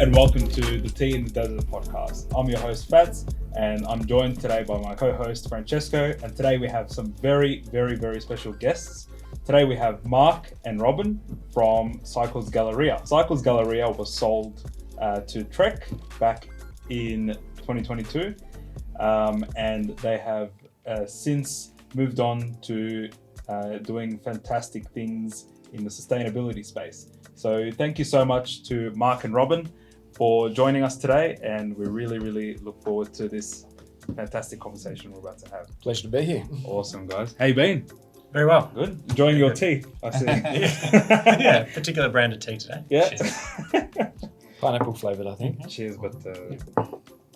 and welcome to the Tea in the Desert podcast. I'm your host, Fats, and I'm joined today by my co-host, Francesco, and today we have some very, very, very special guests. Today we have Mark and Robin from Cycles Galleria. Cycles Galleria was sold to Trek back in 2022, and they have since moved on to doing fantastic things in the sustainability space. So thank you so much to Mark and Robin for joining us today, and we really, really look forward to this fantastic conversation we're about to have. Pleasure to be here. Awesome, guys. How you been? Very well. Good. Enjoying your tea, I see. Yeah, particular brand of tea today. Yeah. Pineapple flavoured, I think. Cheers, but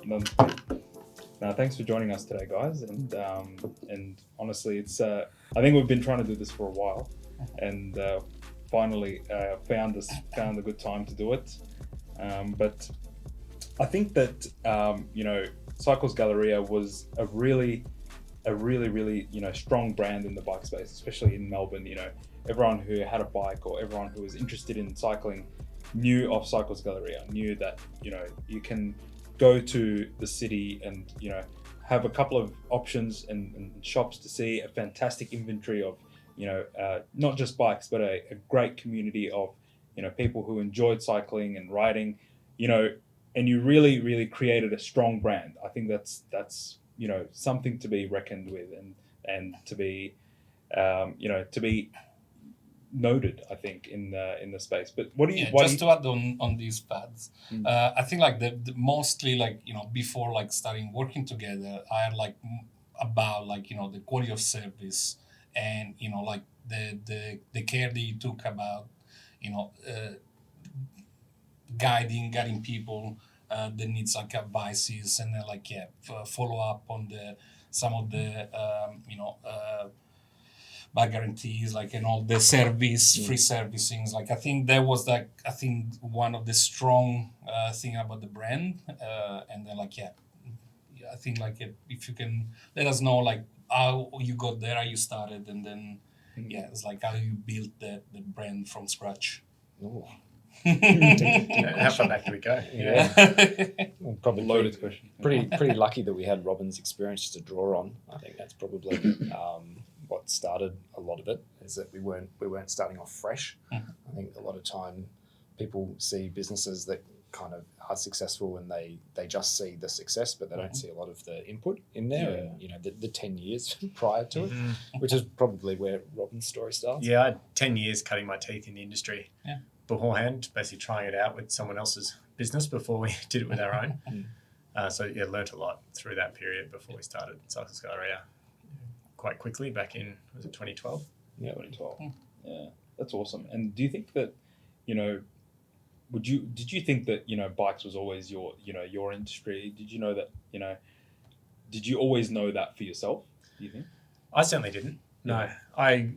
no, thanks for joining us today, guys. And honestly, it's I think we've been trying to do this for a while, and finally found a good time to do it. But I think that Cycles Galleria was a really strong brand in the bike space, especially in Melbourne. Everyone who had a bike or everyone who was interested in cycling knew of Cycles Galleria, knew that you can go to the city and have a couple of options and shops to see a fantastic inventory of not just bikes, but a great community of people who enjoyed cycling and riding, and you really created a strong brand. I think that's something to be reckoned with and to be to be noted, I think, in the space. But what do you to add on these fads, I think the mostly before starting working together, I had about the quality of service and the care that you took about guiding people that needs advices, and then follow up on some of the bike guarantees, and all the service, free servicings. I think that was one of the strong thing about the brand. And then I think if you can let us know how you got there, how you started, and then it's how you built the brand from scratch. Ooh. How far back do we go? Well, probably loaded question. Pretty lucky that we had Robin's experience to draw on. I think that's probably what started a lot of it, is that we weren't starting off fresh. I think a lot of time people see businesses that kind of are successful and they just see the success, but they don't see a lot of the input in there, and the 10 years prior to it, which is probably where Robin's story starts. Yeah, I had 10 years cutting my teeth in the industry beforehand, basically trying it out with someone else's business before we did it with our own. Learnt a lot through that period before we started Cycles Galleria quite quickly back in, was it 2012? Yeah, 2012. Yeah, that's awesome. And do you think that, did you think that, bikes was always your industry? Did you know that, did you always know that for yourself, do you think? I certainly didn't. No, I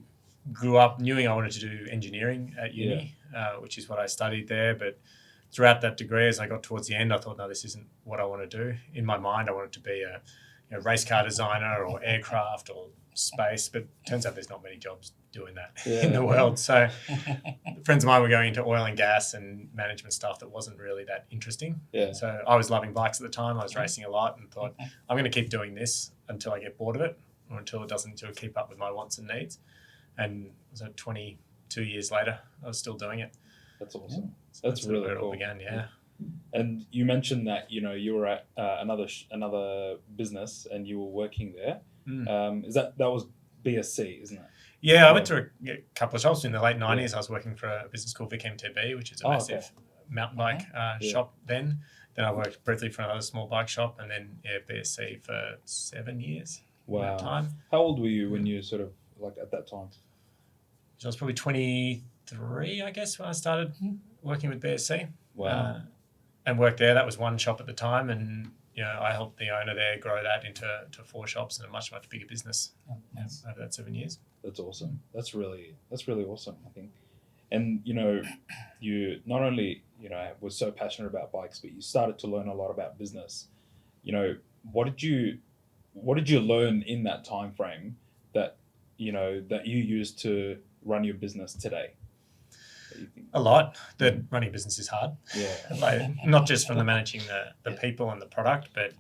grew up knowing I wanted to do engineering at uni, which is what I studied there. But throughout that degree, as I got towards the end, I thought, no, this isn't what I want to do. In my mind, I wanted to be a race car designer or aircraft or space, but turns out there's not many jobs doing that in the world. So friends of mine were going into oil and gas and management stuff that wasn't really that interesting. So I was loving bikes at the time. I was racing a lot and thought, I'm going to keep doing this until I get bored of it, or until it keep up with my wants and needs. And so 22 years later, I was still doing it. That's awesome. That's really where it cool. all began. Yeah. And you mentioned that you were at another business and you were working there. Is that was BSC, isn't it? Yeah, I went to a couple of shops in the late 90s. I was working for a business called Vic MTB, which is a massive mountain bike shop then. Then I worked briefly for another small bike shop, and then BSC for 7 years. Wow. That time. How old were you when you sort of at that time? So I was probably 23, I guess, when I started working with BSC. Wow. And worked there. That was one shop at the time, and I helped the owner there grow that into 4 shops and a much bigger business over that 7 years. That's awesome. That's really awesome, I think. And you not only were so passionate about bikes, but you started to learn a lot about business. What did you learn in that time frame that you used to run your business today? that you think? A lot. The running a business is hard. Yeah. Like, not just from the managing the people and the product, but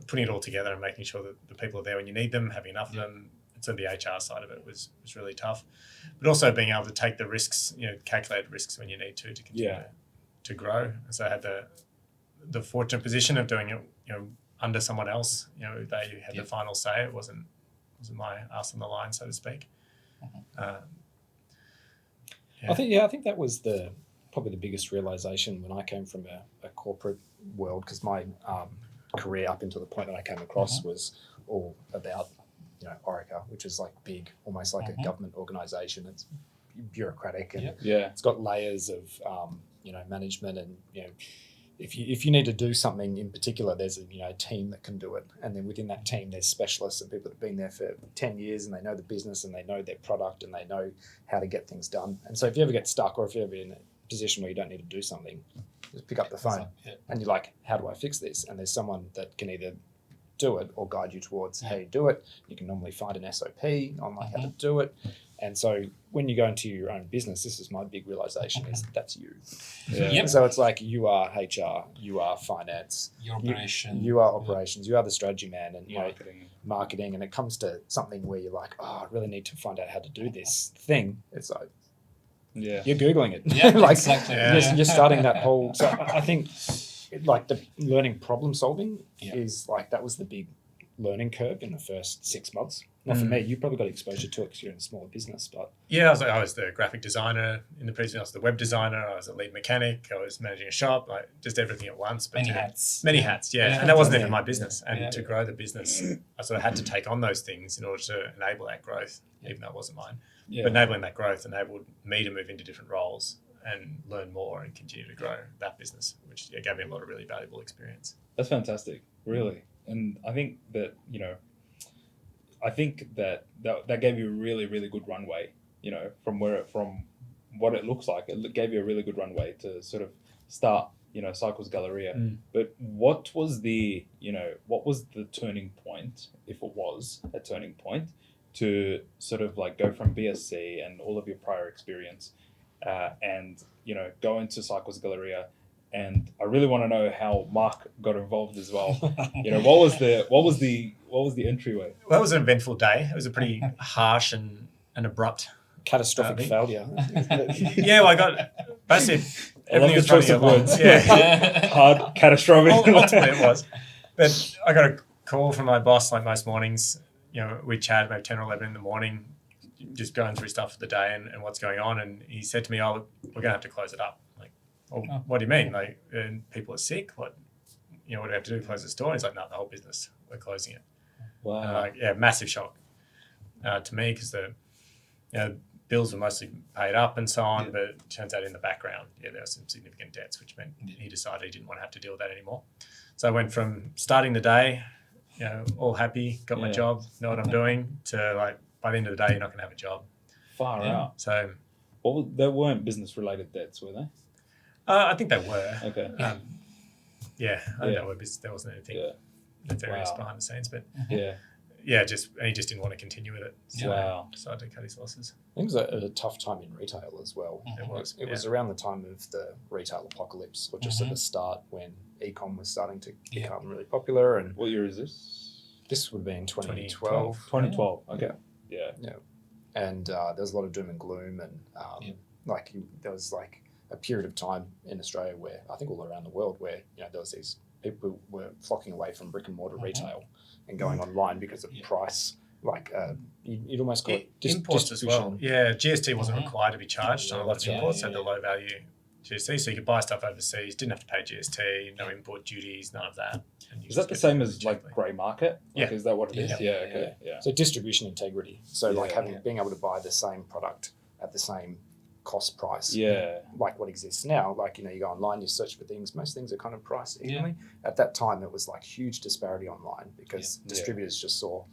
putting it all together and making sure that the people are there when you need them, having enough of them. So the HR side of it was really tough, but also being able to take the risks, calculated risks when you need to continue to grow. And so I had the fortunate position of doing it, under someone else. They had the final say. It wasn't my ass on the line, so to speak. I think that was probably the biggest realization when I came from a corporate world, because my career up until the point that I came across was all about Orica, which is like big, almost like a government organisation. It's bureaucratic and it's got layers of management, and if you need to do something in particular, there's a team that can do it, and then within that team there's specialists and people that have been there for 10 years and they know the business and they know their product and they know how to get things done. And so if you ever get stuck, or if you're ever in a position where you don't need to do something, just pick up the phone and you're like, how do I fix this? And there's someone that can either do it or guide you towards how you do it. You can normally find an SOP on how to do it. And so when you go into your own business, this is my big realization, is that's you. So it's like, you are HR, you are finance, your operation, you are operations, you are the strategy man, and marketing. And it comes to something where you're like, I really need to find out how to do this thing. It's like, you're Googling it. Exactly. You're starting that whole. So I think like the learning problem solving is like, that was the big learning curve in the first 6 months. Not for me. You probably got exposure to it because you're in a smaller business, but I was the graphic designer in the previous. I was the web designer. I was a lead mechanic. I was managing a shop. Like, just everything at once. But many hats. And that wasn't even my business. And to grow the business, I sort of had to take on those things in order to enable that growth, even though it wasn't mine. But enabling that growth enabled me to move into different roles and learn more and continue to grow that business, which gave me a lot of really valuable experience. That's fantastic, really. And I think that that gave you a really, really good runway, from what it looks like. It gave you a really good runway to sort of start, Cycles Galleria. But what was the turning point, if it was a turning point, to sort of like go from BSc and all of your prior experience and go into Cycles Galleria? And I really want to know how Mark got involved as well. What was the entryway? Well, it was an eventful day. It was a pretty harsh and abrupt, catastrophic failure. I got basically everything was choice of words. Hard, catastrophic. Ultimately, it was. But I got a call from my boss, like most mornings. We chat maybe 10 or 11 in the morning, just going through stuff for the day and what's going on. And he said to me, "Oh, we're going to have to close it up." Well, what do you mean? Like, people are sick? What do we have to do? Close the store? And he's like, no, the whole business, we're closing it. Wow. Massive shock to me, because the bills were mostly paid up and so on, but it turns out in the background, there were some significant debts, which meant he decided he didn't want to have to deal with that anymore. So I went from starting the day, all happy, got my job, know what I'm doing, to like, by the end of the day, you're not going to have a job. Far out. So, there weren't business-related debts, were they? I think they were. Okay. I think there wasn't anything nefarious behind the scenes, but and he just didn't want to continue with it. So decided to cut his losses. I think it was a tough time in retail as well. It was around the time of the retail apocalypse, or just at the start when e-com was starting to become really popular. And what year is this? This would have been 2012. 2012. Okay. Yeah. And there was a lot of doom and gloom, and there was like a period of time in Australia where, I think all around the world, where there was these people were flocking away from brick and mortar retail and going online because of price. Like you'd almost call it imports as well. GST wasn't required to be charged on a lot of imports, had the low value GST, so you could buy stuff overseas, didn't have to pay GST, no import duties, none of that. Is that the same as like grey market? Like, is that what it is? Okay. So distribution integrity. So being able to buy the same product at the same cost price, like what exists now. Like, you go online, you search for things, most things are kind of priced evenly. At that time, it was like huge disparity online, because distributors just saw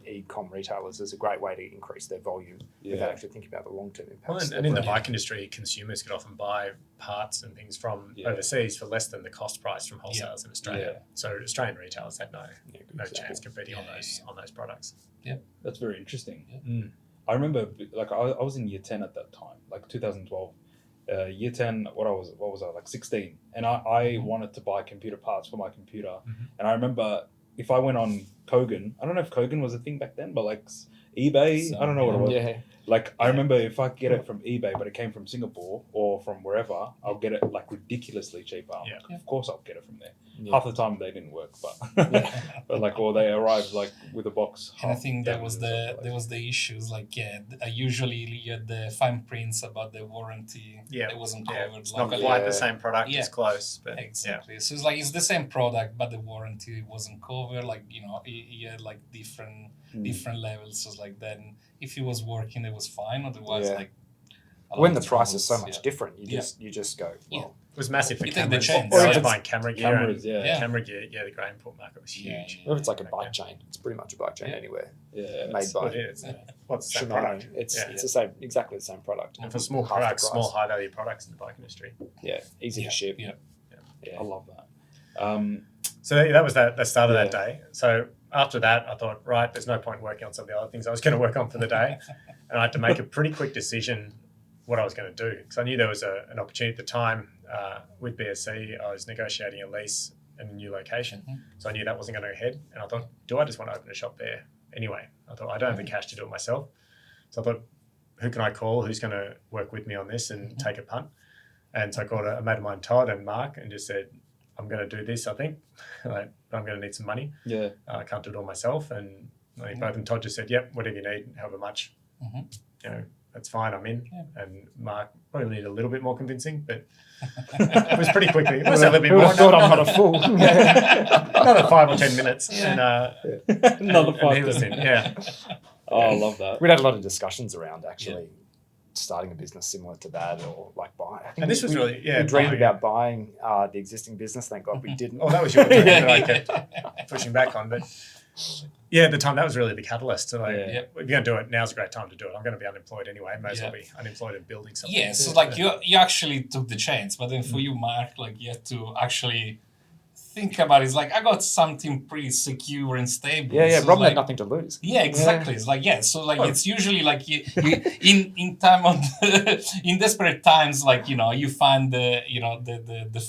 e-com retailers as a great way to increase their volume without actually thinking about the long-term impacts. And in the bike industry, consumers could often buy parts and things from overseas for less than the cost price from wholesalers in Australia. So Australian retailers had no chance competing on those products. That's very interesting. I remember like I was in year 10 at that time, like 2012. Year 10, what was I, like 16, and I wanted to buy computer parts for my computer. And I remember if I went on Kogan, I don't know if Kogan was a thing back then, but like eBay, I don't know what it was. Yeah. Like I remember if I get it from eBay, but it came from Singapore or from wherever, I'll get it like ridiculously cheaper. Yeah. Of course I'll get it from there. Yeah. Half the time they didn't work, but but like, or they arrived like with a box. And I think that was damages or there was the issues like usually you had the fine prints about the warranty. Yeah. It wasn't Yeah, covered. it's like, not quite Yeah. the same product. Yeah. It's close, but exactly. So it's like it's the same product, but the warranty wasn't covered. Like you had like different levels. So it's like then if it was working, it was fine. Otherwise, Yeah. like a When lot the of price is so troubles, much different, you Yeah. just go, Yeah. well, it was massive for You take the cameras. chance. I Or was if buying camera gear. cameras, and yeah. Camera gear, the grey import market was Yeah, huge. or if it's like a Yeah. bike chain, it's pretty much a bike chain Yeah. anywhere. Yeah. Made by What it is. What's the same Shimano. product? It's Yeah. it's the same, exactly the same product. And for small Half the products, price. small high value products in the bike industry. Yeah, easy Yeah. to ship. Yeah. I love that. So that was that start of Yeah. that day. So after that, I thought, right, there's no point working on some of the other things I was going to work on for the day. And I had to make a pretty quick decision what I was going to do. Because I knew there was an opportunity at the time with BSC. I was negotiating a lease in a new location. So I knew that wasn't going to go ahead. And I thought, do I just want to open a shop there anyway? I thought, I don't have the cash to do it myself. So I thought, who can I call? Who's going to work with me on this and take a punt? And so I called a mate of mine, Todd and Mark, and just said, I'm going to do this, I think. Like, I'm going to need some money. Yeah. I can't do it all myself. And I think both and Todd just said, yep, whatever you need, however much, that's fine, I'm in. Yeah. And Mark probably needed a little bit more convincing, but it was pretty quickly. It was a little bit Who would more. have thought I'm not a fool? Another 5 or 10 minutes. Yeah. And, Another and 5 he was in, yeah. Oh, I love that. We'd had a lot of discussions around actually starting a business similar to that, or like buying. I think And this was really, we dreamed buying. about buying the existing business. Thank God we didn't. Oh, that was your dream that I kept pushing back on. But yeah, at the time, that was really the catalyst. So like, Yeah. if you're going to do it, now's a great time to do it. I'm going to be unemployed anyway. May as well Yeah. be unemployed and building something. Yeah, so like you actually took the chance, but then for you, Mark, like you had to actually think about it. It's like I got something pretty secure and stable. Yeah, So it's Robin like, had nothing to lose. Yeah, exactly. It's like so like Oh. it's usually like you in time of in desperate times, like you find the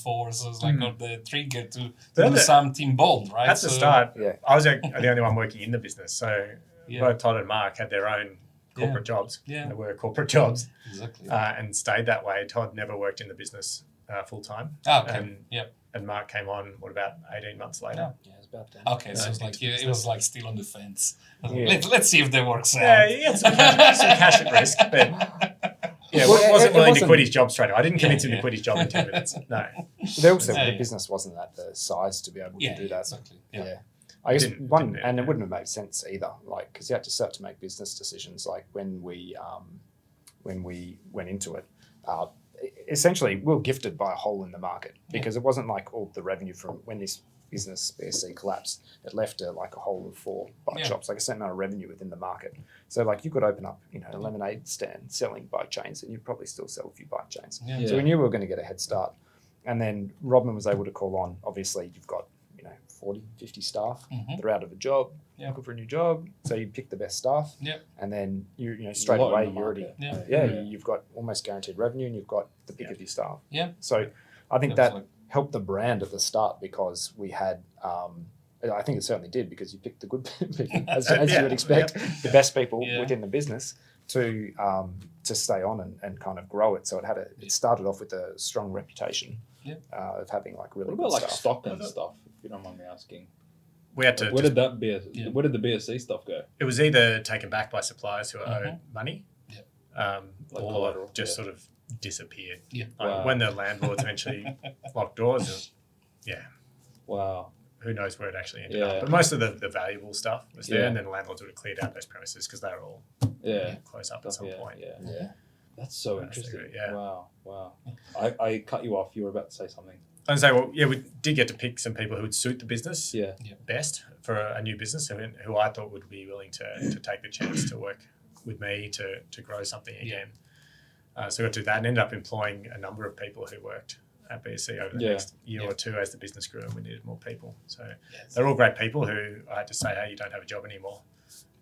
forces like or the trigger to But do something bold, right? At the start, Yeah. I was the only one working in the business. So Yeah. both Todd and Mark had their own corporate jobs. Yeah. And they were corporate jobs Exactly. and stayed that way. Todd never worked in the business full time. Okay. And, Yep. and Mark came on, about 18 months later? Yeah, it's about that. Okay, so it's like it was like still on the fence. Yeah. Let's see if that works out. Yeah, he had some cash at risk, but yeah, Well, wasn't it willing to wasn't- quit his job straight away. I didn't convince him Yeah. to quit his job in 10 minutes. No. But also, Yeah, the yeah. business wasn't at the size to be able Yeah, to do that. exactly. Yeah. Yeah. I guess Didn't- and yeah. it wouldn't have made sense either, like because you had to start to make business decisions. Like when we went into it, essentially we were gifted by a hole in the market because it wasn't like all the revenue from when this business BSC collapsed, it left like a hole of 4 bike Yeah. shops, like a certain amount of revenue within the market. So like you could open up, a lemonade stand selling bike chains, and you'd probably still sell a few bike chains. Yeah. Yeah. So we knew we were going to get a head start. And then Robin was able to call on, obviously you've got, 40, 50 staff. Mhm. They're out of a job, Yeah. looking for a new job. So you pick the best staff. Yep. And then you straight A lot away in the you already market. Yeah. you've got almost guaranteed revenue, and you've got the pick Yeah. of your staff. Yeah. So I think that Absolutely. helped the brand at the start because we had I think it certainly did because you picked the good people, as Yeah. you would expect, the best people Yeah. within the business to stay on and kind of grow it. So it started off with a strong reputation of having like really What about good like staff. stock and stuff? If you don't mind me asking, We had to. where did that Yeah. where did the BSC stuff go? It was either taken back by suppliers who owed Mhm. money, Yep. Like or collateral, just yeah. sort of disappeared. Yeah. Like Wow. when the landlords eventually locked doors, Wow. who knows where it actually ended Yeah. up. But most of the valuable stuff was there, Yeah. and then the landlords would have cleared out those premises because they were all Yeah. close up at some yeah, point. yeah. Yeah. That's so That's interesting. great, yeah. Wow. I cut you off. You were about to say something. And so, well, yeah, we did get to pick some people who would suit the business Yeah. best for a new business, who I thought would be willing to take the chance to work with me to grow something again. So we got to do that and ended up employing a number of people who worked at BSC over the Yeah. next year or two as the business grew and we needed more people. So Yes. they're all great people who I had to say, hey, you don't have a job anymore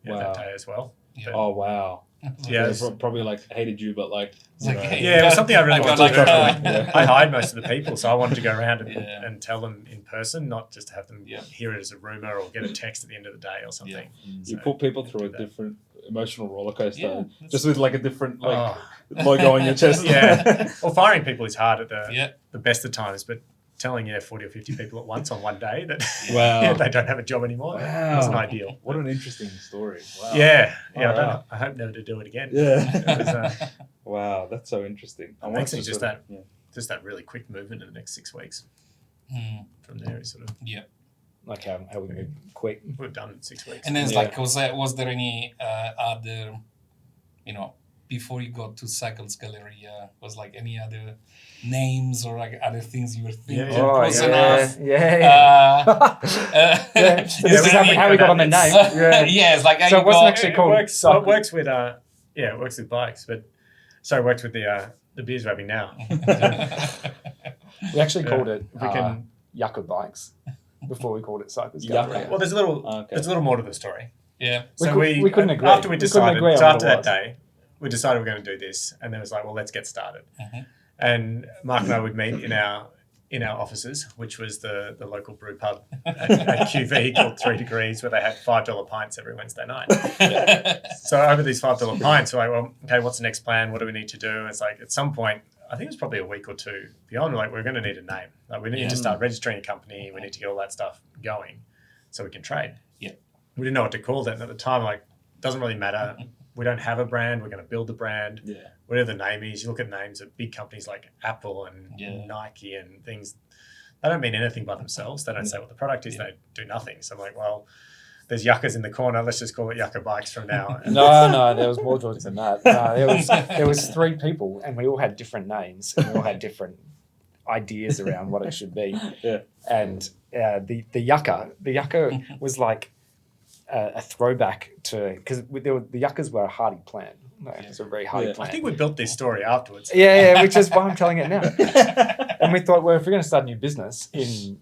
Wow. that day as well. Yeah. Oh wow. Yeah, They probably like hated you, but like, It's like, hey, Yeah, it was something I really I wanted got to do. like, Yeah. I hired most of the people, so I wanted to go around and tell them in person, not just have them Yeah. hear it as a rumor or get a text at the end of the day or something. you So, put people through a did that. different emotional roller coaster, Yeah, that's- just with like a different like Oh, logo on your chest. yeah. Well, firing people is hard at yeah. the best of times, but telling 40 or 50 people at once on one day that Wow. they don't have a job anymore wasn't ideal. What an interesting story. Wow. Yeah, Oh, yeah. wow. I hope never to do it again. Yeah. It was, Wow, that's so interesting. I want Thanks to to just sort of- just that really quick movement in the next 6 weeks. Mm, From there, it's sort of Like how we move quick. we're done in 6 weeks. and then it's Yeah. like, was there any other, before you got to Cycles Galleria, was like any other names or like other things you were thinking Yeah. close enough? yeah. Yeah, So this is how we got on the name. Yeah. yeah, it's like how So you it wasn't got- actually It called works. Cycle- It works with it works with bikes, but it works with the beers we're having now. We actually Yeah. called it We can. Yucca Bikes before we called it Cycles Yucca. Galleria. Well, there's a little. Okay. There's a little more to the story. yeah. So we couldn't agree. After we We couldn't decided, agree on so what after it that was. day, we decided we're going to do this, and then it was like, well, let's get started. Mhm. And Mark and I would meet in our offices, which was the local brew pub at QV called 3 Degrees, where they had $5 pints every Wednesday night. So over these $5 pints, we're like, well, okay, what's the next plan? What do we need to do? And it's like at some point, I think it was probably a week or two beyond, like we're going to need a name. Like we need Yeah. to start registering a company. We need to get all that stuff going so we can trade. Yeah. We didn't know what to call it. And at the time, like, doesn't really matter. We don't have a brand. We're going to build the brand. Yeah. Whatever the name is, you look at names of big companies like Apple and Yeah. Nike and things. They don't mean anything by themselves. They don't say what the product is. Yeah. They do nothing. So I'm like, well, there's yuccas in the corner. Let's just call it Yucca Bikes from now. And No, there was more to it than that. No, there was 3 people, and we all had different names, and we all had different ideas around what it should be. Yeah. And the yucca was like a throwback to, because the yuccas were a hardy plant. It was a very hardy Yeah. plant. I think we built this story afterwards. Yeah, which is why I'm telling it now. And we thought, well, if we're going to start a new business in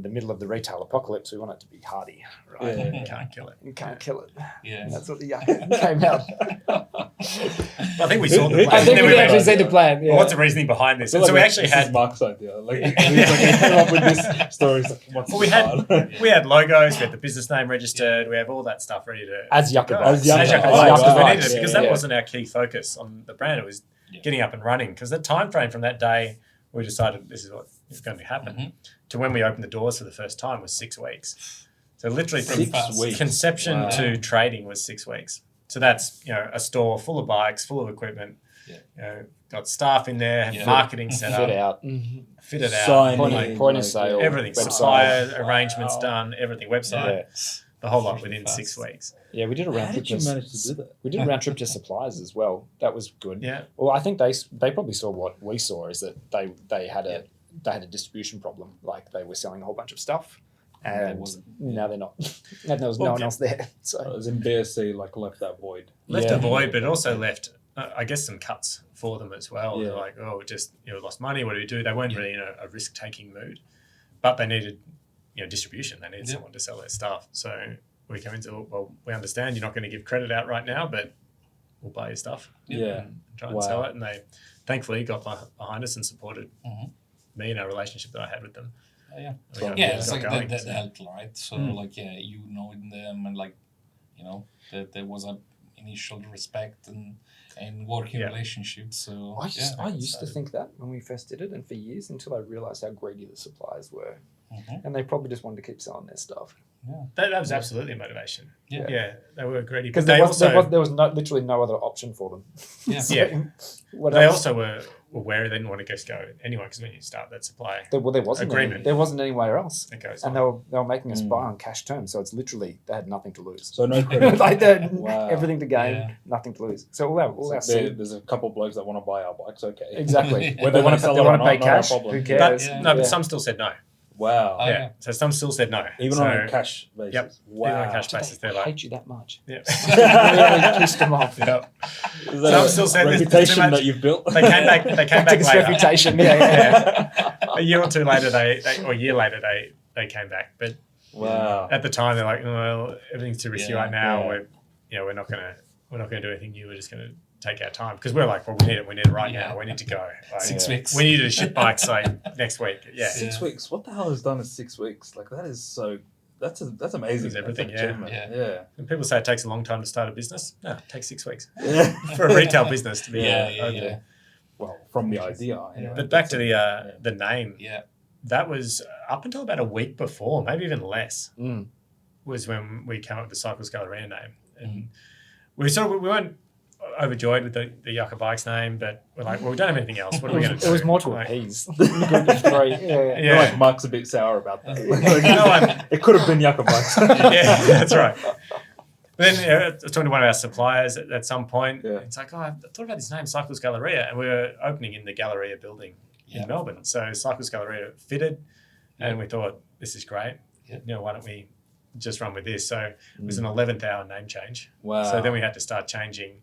the middle of the retail apocalypse, we want it to be hardy, right? Yeah. You can't kill it. You can't kill it. Yeah. And that's what the yucca came out. I think we saw the plan. I think Then we went, actually see the plan. Yeah. well, what's the reasoning behind this? I feel And so we like actually this is had Mark's idea. Like, he's like, he came up with this story. He's like, what's Well, we had logos, we had the business name registered, we have all that stuff ready to As Yucca go. Bikes. As Yucca As Yucca Bikes. Bikes, 'cause we Right. needed it, because Yeah, that yeah. wasn't our key focus on the brand. It was Yeah. getting up and running. Because the time frame from that day, we decided this is what is going to happen, Mhm. to when we opened the doors for the first time was 6 weeks. So literally from 6 weeks. conception Wow. to trading was 6 weeks. So that's a store full of bikes, full of equipment. Yeah. Got staff in there, Yeah. marketing set Fit up, out. fitted out, Signing. like, Point of sale. everything, website. supplier arrangements done, everything, website, Yeah. the whole lot Really within fast. 6 weeks. Yeah, we did a round How trip. did you manage to do that? We did a round trip to suppliers as well. That was good. Yeah. Well, I think they probably saw what we saw, is that they had a distribution problem. Like they were selling a whole bunch of stuff, and now they're not. And there was no one else there. So As in BSC, like left that void. Left Yeah. a void, but it also left, I guess, some cuts for them as well. Yeah. They're like, oh, just lost money. What do we do? They weren't really in a risk-taking mood, but they needed distribution. They needed Yeah. someone to sell their stuff. So we came into, well, we understand you're not going to give credit out right now, but we'll buy your stuff. Yeah. And try and Wow. sell it. And they thankfully got behind us and supported Mhm. me and our relationship that I had with them. Yeah. And we got- Yeah, got it's like going, that so- helped, right? So Mm. like knowing them and like that there was a initial respect and working Yeah. relationship. So I used to think that when we first did it, and for years, until I realized how greedy the suppliers were, Mhm. and they probably just wanted to keep selling their stuff That was absolutely a motivation. Yeah. Yeah, they were greedy. because But they there was literally no other option for them. Yeah. So, Yeah. what They else? also were aware they didn't want to just go anyway, because when you start that supply, There wasn't agreement. there wasn't anywhere else, it goes and on. they were making us Mm. buy on cash terms. So it's literally they had nothing to lose. So no credit. Like they had Wow. everything to gain, Yeah. nothing to lose. So all our It's like there's a couple blokes that want to buy our bikes. Okay. exactly. Whether they want they to sell they it or want to not, pay not our cash. problem. Who But- cares? Yeah. No, but Yeah. some still said no. Wow. Oh, Yeah. yeah. So some still said no. Even so, on a cash basis. Yep. Wow. Even on a cash Did basis, they they're like, hate you that much. yeah. Really pissed them off. Yep. Is that Some a still said this is too reputation much. that you've built? They came back. They came back Its later. reputation. Yeah. A year or two later, or a year later, they came back. But Wow. at the time, they're like, well, everything's too risky Yeah. right now. Yeah. We're we're not gonna do anything new. We're just gonna take our time because we're like, well, we need it right now. We need to go. Like, 6 weeks. We need to ship bikes like next week. Yeah. 6 weeks. What the hell is done in 6 weeks? Like that is so. That's amazing. It's everything, That's an yeah. achievement. Yeah. And people say it takes a long time to start a business. No, it takes 6 weeks Yeah. for a retail business to be Yeah, open. yeah. Well, from the idea. Anyway. But back to the name. Yeah. That was up until about a week before, maybe even less, Mm. was when we came up with the Cycles Galleria name. And we weren't overjoyed with the Yucca Bikes name, but we're like, well, we don't have anything else. What are we going to do? It was more to Like, appease the group of three. Yeah. Yeah. Like Mark's a bit sour about that. No, it could have been Yucca Bikes. yeah, that's right. But then I was talking to one of our suppliers at some point. Yeah. It's like, I thought about this name, Cycles Galleria, and we were opening in the Galleria building Yeah. in Melbourne. So Cycles Galleria fitted, and we thought, this is great. Yeah. Why don't we just run with this? So it was an 11th hour name change. Wow. So then we had to start changing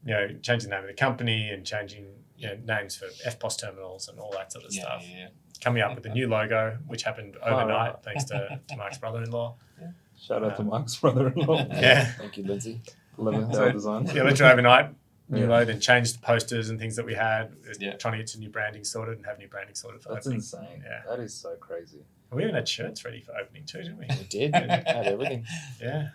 the name of the company and changing names for FPOS terminals and all that sort of stuff. Yeah. Coming up with a new logo, which happened overnight thanks to Mark's brother-in-law. Shout out to Mark's brother-in-law. Yeah. Thank you, Lindsay. 11th hour design. Yeah, literally overnight. New Yeah. logo, then changed the posters and things that we had. Yeah. Trying to get some new branding sorted and have new branding sorted for That's opening. insane. Yeah. That is so crazy. We even had shirts ready for opening too, didn't we? We did. Had everything. Yeah.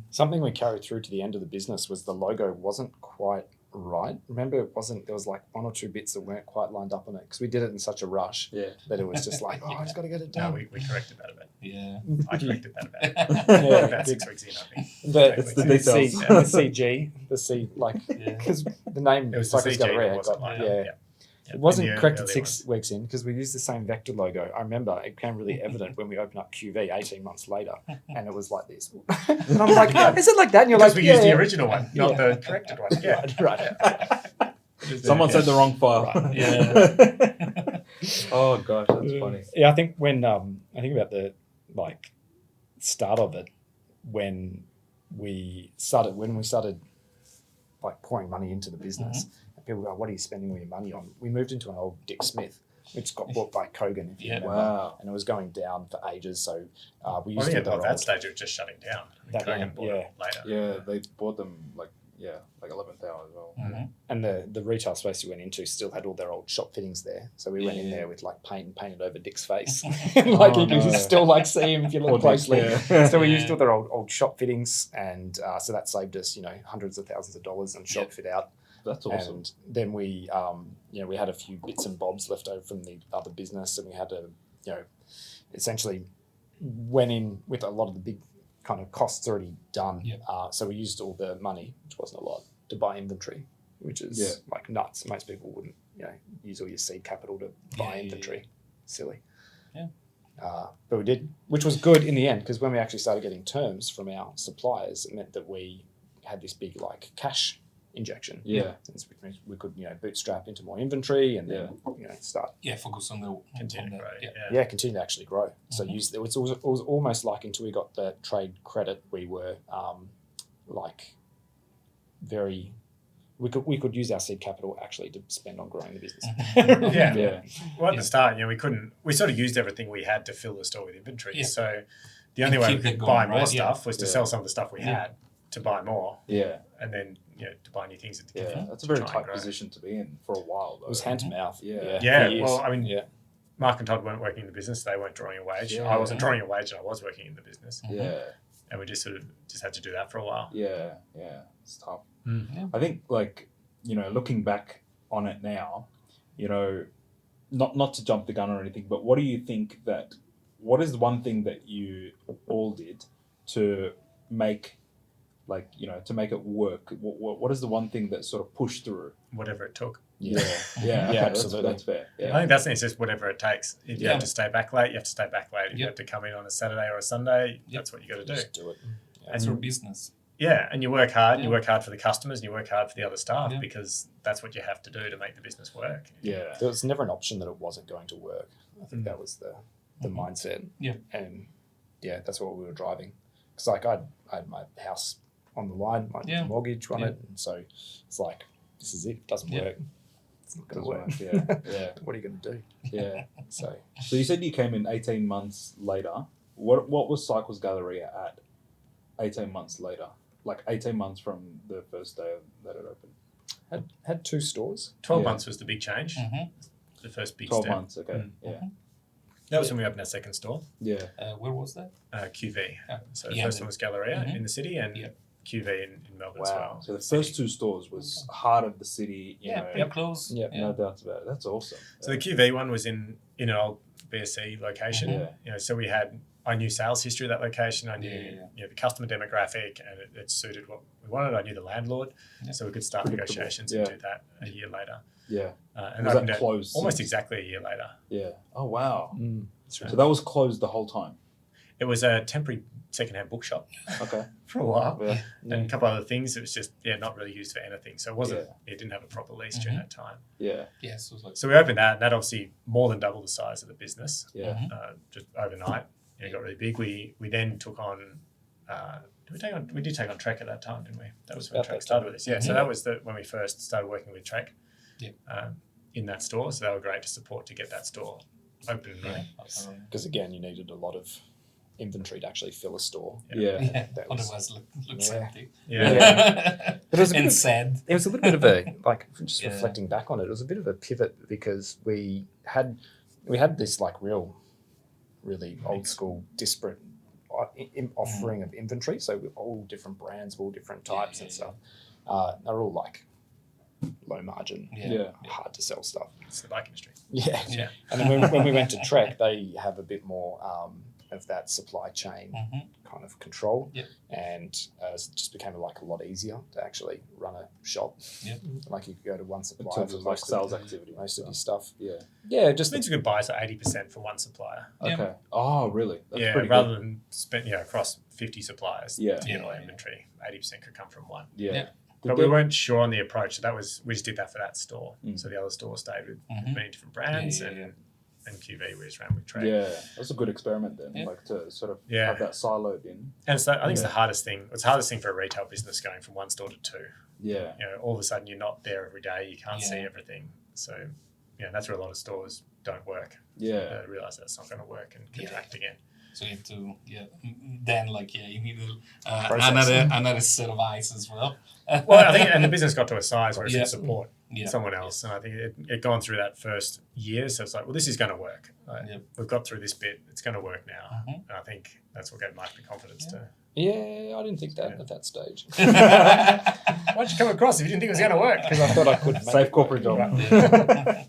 Something we carried through to the end of the business was the logo wasn't quite right. Remember, there was like one or two bits that weren't quite lined up on it because we did it in such a rush Yeah. that it was just like, I just got to get it No, done. we corrected that a bit. Yeah. I corrected that a bit. Yeah. About 6 weeks in, I think. It's the the C, details. the CG, the C, like, Yeah. because the name It was the Cycles CG that Galleria wasn't got, lined yeah. up. Yeah. It wasn't In the corrected early 6 weeks in because we used the same vector logo. I remember it became really evident when we opened up QV 18 months later, and it was like this. And I'm like, is it like that? And you're Because like, we used the original one, not the corrected one. Yeah. right. Someone said the wrong file. Right. Yeah. Oh gosh, that's funny. Yeah, I think when I think about the like start of it when we started like pouring money into the business. And people go, "What are you spending all your money on?" We moved into an old Dick Smith, which got bought by Kogan, if you Yeah. remember, Wow. and it was going down for ages. So we I used think to at that stage it was just shutting down. That Kogan one, bought yeah. it later. Yeah, they bought them like 11th hour as well. Mhm. And the retail space we went into still had all their old shop fittings there. So we went in there with like paint and painted over Dick's face. Like Oh, you can no. still like see him if you Poor look Dick, closely. yeah. So we Yeah. used all their old shop fittings, and so that saved us, hundreds of thousands of dollars on shop Yeah. fit out. That's awesome. And then we, we had a few bits and bobs left over from the other business, and we had to, essentially went in with a lot of the big kind of costs already done. Yeah. So we used all the money, which wasn't a lot, to buy inventory, which is Yeah. like nuts. Most people wouldn't, use all your seed capital to buy Yeah. inventory. Silly. Yeah. But we did, which was good in the end, because when we actually started getting terms from our suppliers, it meant that we had this big like cash injection. Yeah. Which means we could, bootstrap into more inventory and then, start, Yeah. Focus on the Continue to on grow. that. Yeah. continue to actually grow. So Mhm. it was almost like until we got the trade credit, we were we could use our seed capital actually to spend on growing the business. Yeah. Yeah. Well, at the start, we sort of used everything we had to fill the store with inventory. Yeah. So the only And way we keep could it buy going, more right? stuff was to Yeah. sell some of the stuff we Yeah. had to buy more, Yeah. and then to buy new things. Yeah. That's a to very try and tight grow. position to be in for a while, though. It was hand to mouth. Yeah. Yeah, for years. well, I mean, yeah. Mark and Todd weren't working in the business; they weren't drawing a wage. Yeah. I wasn't drawing a wage, and I was working in the business, Yeah. and we just had to do that for a while. Yeah. Yeah. It's tough. Mm. I think, looking back on it now, not to jump the gun or anything, but what do you think what is the one thing that you all did to make, to make it work? What is the one thing that sort of pushed through? Whatever it took. Yeah. Yeah. Yeah, Okay, absolutely. That's fair. I Yeah. think it's just whatever it takes. If you Yeah. have to stay back late, you have to stay back late. If you Yep. have to come in on a Saturday or a Sunday, Yep. that's what you got to do. Just do it. That's your business. Yeah, and you work hard. Yeah. You work hard for the customers, and you work hard for the other staff Yeah. because that's what you have to do to make the business work. Yeah. There was never an option that it wasn't going to work. I think Mm. that was the mindset. Yeah. And that's what we were driving. Because I had my house on the line, my Yeah. mortgage on Yeah. it, and so it's like, this is it. It doesn't Yeah. work. It's not going to work. Yeah. Yeah. What are you going to do? Yeah. So So you said you came in 18 months later. What was Cycles Galleria at 18 months later? like 18 months from the first day that it opened. Had 2 stores. 12 Yeah. months was the big change, the first big 12 step. months, okay. Mm. Yeah. That was when we opened our second store, Yeah. Where was that? QV. So the Yeah, first one was Galleria Mhm. in the city and Yeah. QV in Melbourne as Wow. well. So the first 2 stores was heart of the city. You know, Pretty close. Yeah. no doubts about it. That's awesome. So the QV one was in an old BSC location. Yeah. You know, so I knew sales history of that location. I knew Yeah. You know, the customer demographic, and it suited what we wanted. I knew the landlord, Yeah. so we could start Predictable. negotiations Yeah. and do that a year later. Yeah. And Was opened that it closed? almost since- exactly a year later. Yeah. Oh, wow. That's right. So that was closed the whole time. It was a temporary secondhand bookshop Okay. for a while. Yeah. And a couple other things. It was just not really used for anything. So it wasn't. Yeah. It didn't have a proper lease during that time. Yeah. Yes, it was like So we opened that, and that obviously more than doubled the size of the business. Yeah. Just overnight, it got really big. We then took on. We did take on Trek at that time, didn't we? That was when About Trek that started time. with us. Yeah. So that was when we first started working with Trek. Yeah. In that store, so they were great to support to get that store open and running. Because again, you needed a lot of inventory to actually fill a store. Yeah. Yeah. That was- Otherwise, looks Yeah. empty. Yeah. But it was a bit And of- sad. It was a little bit of a just Yeah. reflecting back on it. It was a bit of a pivot because we had this like really old school disparate offering of inventory. So with all different brands, all different types and stuff. They're all like low margin, Yeah. hard to sell stuff. It's the bike industry. Yeah. Yeah. And then when we went to Trek, they have a bit more of that supply chain kind of control. Yeah. And it just became a lot easier to actually run a shop. Yeah. Like you could go to one In supplier terms for of like most sales of, activity. most of your stuff. Yeah. Yeah, Just just means you could buy 80% for one supplier. Yeah. Okay. Oh, really? That's Yeah, pretty rather good. than spend across 50 suppliers Yeah. to get all Yeah. inventory. 80% could come from one. Yeah. Yeah. Did But they- we weren't sure on the approach. We just did that for that store. Mm. So the other store stayed with Mhm. many different brands, Yeah. and QV we just ran with Trade. Yeah, that's a good experiment then, Yeah. like to sort of Yeah. have that siloed in. And so I think it's Yeah. the hardest thing. It's the hardest thing for a retail business going from one store to two. Yeah, You know, all of a sudden you're not there every day. You can't see Yeah. everything. So, that's where a lot of stores don't work. yeah, They realize that's not going to work and contract again. So you have to, then you need Process. another set of eyes as well. Well, I think, and the business got to a size where it Yeah. could support Yeah. someone else. And I think it gone through that first year. So it's like, well, this is going to work. Yep. We've got through this bit. It's going to work now. Mhm. And I think that's what gave Mike the confidence to. yeah, I didn't think that at that stage. Why'd you come across if you didn't think it was going to work? Because I thought I could make safe it corporate work. job.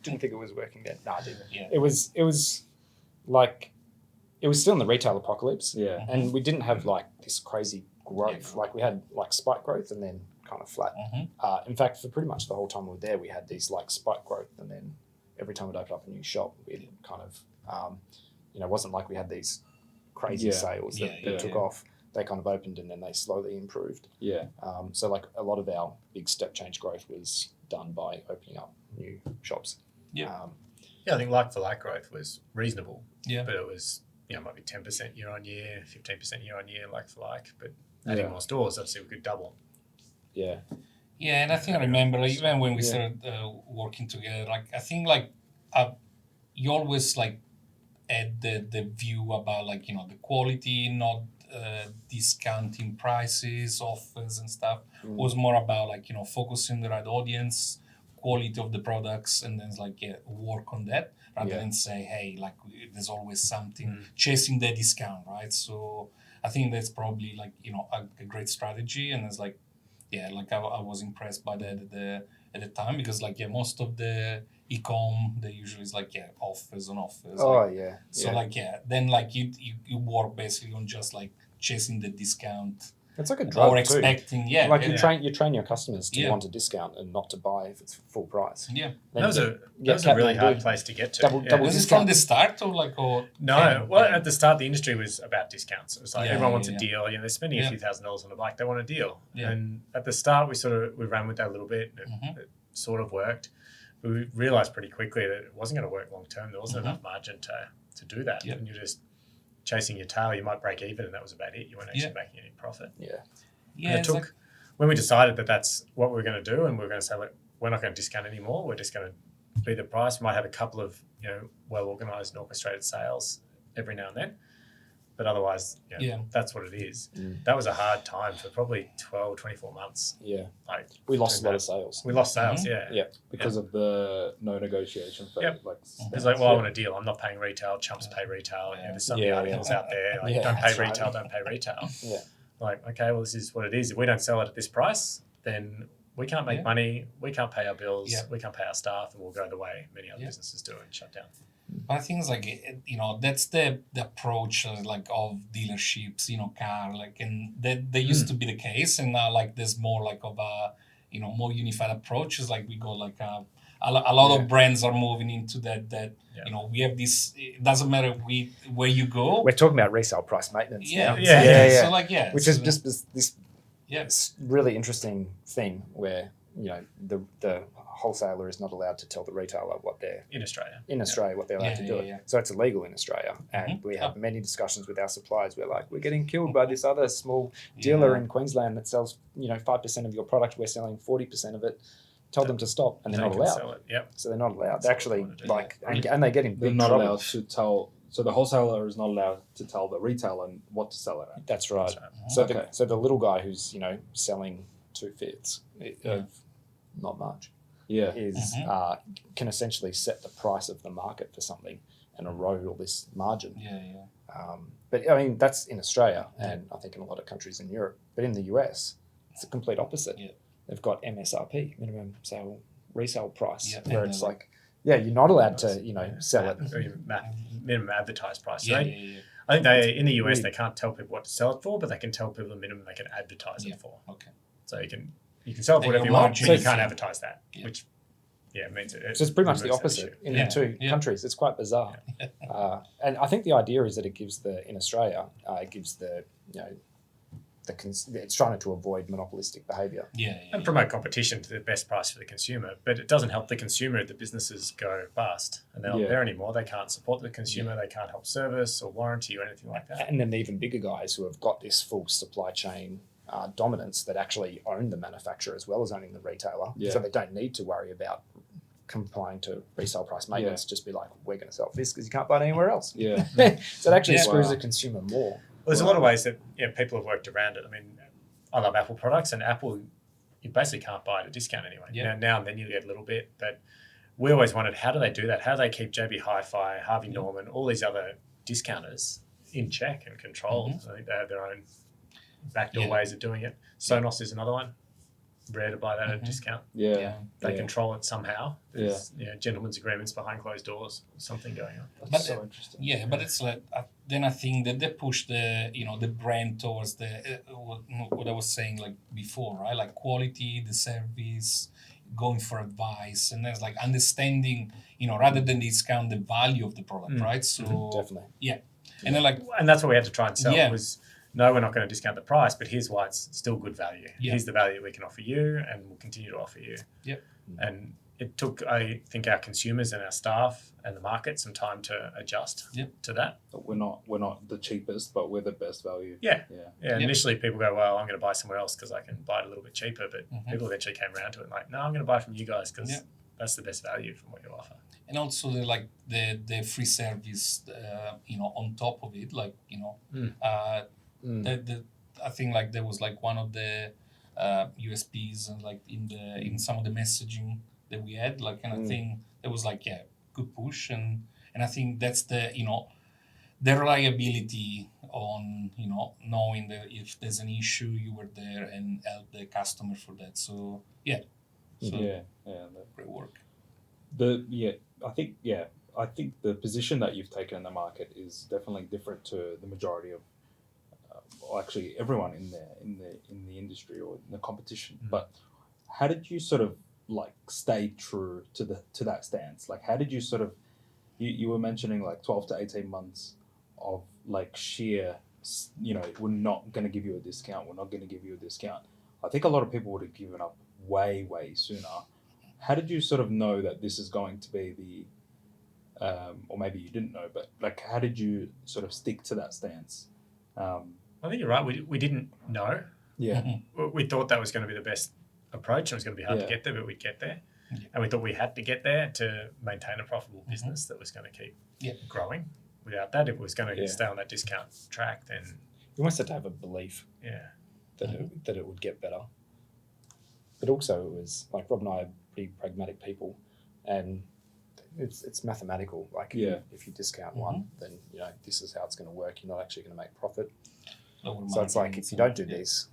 Didn't think it was working then. No, I didn't. Yeah. It was like it was still in the retail apocalypse. Yeah, And we didn't have like this crazy growth. Like we had like spike growth and then kind of flat. Mhm. In fact, for pretty much the whole time we were there, we had these like spike growth, and then every time we'd open up a new shop, we'd kind of, it wasn't like we had these crazy Yeah. sales that Yeah. took off. They kind of opened and then they slowly improved. yeah, So like a lot of our big step change growth was done by opening up new shops. Yeah. Yeah, I think like for like growth was reasonable, Yeah. but it was, it might be 10% year on year, 15% year on year, like for like. But adding Yeah. more stores, obviously, we could double. Yeah. Yeah, and I think I remember even when we Yeah. started working together, I think you always had the view about the quality, not discounting prices, offers and stuff. It was more about focusing the right audience, quality of the products, and then work on that rather Yeah. than say, hey, there's always something Mm. chasing the discount, right? So I think that's probably a great strategy, and it's I was impressed by that at the time because most of the e-com they usually is offers on offers. Oh yeah. So yeah. then you work basically on just chasing the discount It's like a drug or too. expecting Like yeah. you train your customers to Yeah. want a discount and not to buy if it's full price. Yeah. Then That was get a really Kathmandu. hard place to get to. Double- double Was this discount. from the start or No, well, at the start, the industry was about discounts. It was like Yeah, everyone yeah, wants a yeah. deal. They're spending Yeah. a few $1,000s on a bike. They want a deal. Yeah. And at the start, we ran with that a little bit. It sort of worked. But we realized pretty quickly that it wasn't going to work long term. There wasn't enough margin to do that. Yeah. And you're just chasing your tail. You might break even, and that was about it. You weren't actually Yeah. making any profit. Yeah. Yeah, And it it's took when we decided that that's what we were going to do, and we were going to say, look, we're not going to discount anymore. We're just going to be the price. We might have a couple of well organized and orchestrated sales every now and then. But otherwise, that's what it is. That was a hard time for probably 12, 24 months. Yeah. Like We lost a lot of sales. We lost sales, Yeah. Because of the no negotiation fee. Yep. Like It's like, well, I want a deal. I'm not paying retail. Chumps pay retail. There's some of the articles out there. Like, don't pay retail, don't pay retail. Yeah. Like, okay, well, this is what it is. If we don't sell it at this price, then we can't make money. We can't pay our bills. We can't pay our staff, and we'll go the way many other businesses do and shut down. But I think it's like, that's the approach like of dealerships, car, like, and that they used to be the case, and now like there's more like of a, more unified approach. It's like we go like a lot of brands are moving into that we have this. It doesn't matter where you go. We're talking about resale price maintenance now. Yeah. So like which is just this really interesting thing where the wholesaler is not allowed to tell the retailer what they're in Australia what they're allowed to do it. So it's illegal in Australia, and we have many discussions with our suppliers. We're like, we're getting killed by this other small dealer in Queensland that sells 5% of your product. We're selling 40% of it. Tell them to stop, and they're not allowed. Sell it. Yep. So they're not allowed. They actually and they get in They're big not trouble. allowed to tell. So the wholesaler is not allowed to tell the retailer what to sell it at. That's right. That's right. So the little guy who's selling 2/5 of not much is can essentially set the price of the market for something and erode all this margin. But I mean that's in Australia and I think in a lot of countries in Europe. But in the US, it's the complete opposite. They've got MSRP, minimum resale price, where it's like, you're not allowed to sell it. Minimum advertised price. I think in the US they can't tell people what to sell it for, but they can tell people the minimum they can advertise it for. Okay. So you can sell it for whatever you want, but you can't advertise that, which means it. So it's pretty much the opposite in the two countries. It's quite bizarre, and I think the idea is that it gives in Australia, it gives it's trying to avoid monopolistic behaviour. And promote competition to the best price for the consumer. But it doesn't help the consumer if the businesses go bust and they're not there anymore. They can't support the consumer. They can't help service or warranty or anything like that. And then the even bigger guys who have got this full supply chain dominance that actually own the manufacturer as well as owning the retailer. So they don't need to worry about complying to resale price maintenance. Just be like, we're going to sell this because you can't buy it anywhere else. So it actually screws the consumer more. Well, there's a lot of ways that people have worked around it. I mean, I love Apple products, and Apple, you basically can't buy at a discount anyway. Now and then you get a little bit, but we always wondered, how do they do that? How do they keep JB Hi-Fi, Harvey Norman, all these other discounters in check and controlled? I think they have their own backdoor ways of doing it. Sonos is another one. Rare to buy that at a discount. They control it somehow. There's gentlemen's agreements behind closed doors, something going on. That's so interesting. But it's like then I think that they push the the brand towards the what I was saying like before, right? Like quality, the service, going for advice, and there's like understanding, rather than discount the value of the product, right? So definitely, and then and that's what we had to try and sell was. No, we're not going to discount the price, but here's why it's still good value. Here's the value we can offer you and we'll continue to offer you. And it took, I think, our consumers and our staff and the market some time to adjust to that. We're not the cheapest, but we're the best value. Initially people go, well, I'm going to buy somewhere else because I can buy it a little bit cheaper, but people eventually came around to it and like, no, I'm going to buy from you guys because that's the best value from what you offer. And also the free service, on top of it, like, I think like there was like one of the USPs and like in some of the messaging that we had, like, and I think there was like good push and I think that's the reliability on knowing that if there's an issue you were there and help the customer for that. So great work. I think the position that you've taken in the market is definitely different to the majority of actually everyone in the industry or in the competition. But how did you sort of like stay true to that stance? Like how did you sort of you were mentioning like 12 to 18 months of like sheer we're not going to give you a discount, I think a lot of people would have given up way sooner. How did you sort of know that this is going to be the or maybe you didn't know, but like how did you sort of stick to that stance? I think you're right. We didn't know. We thought that was going to be the best approach. It was going to be hard to get there, but we'd get there. And we thought we had to get there to maintain a profitable business that was going to keep growing. without that. If it was going to Yeah. stay on that discount track, then You almost had to have a belief yeah. that it would get better. But also, it was like Rob and I are pretty pragmatic people, and it's mathematical. Like if you discount one, then this is how it's going to work. You're not actually going to make profit. So it's like if you don't do these,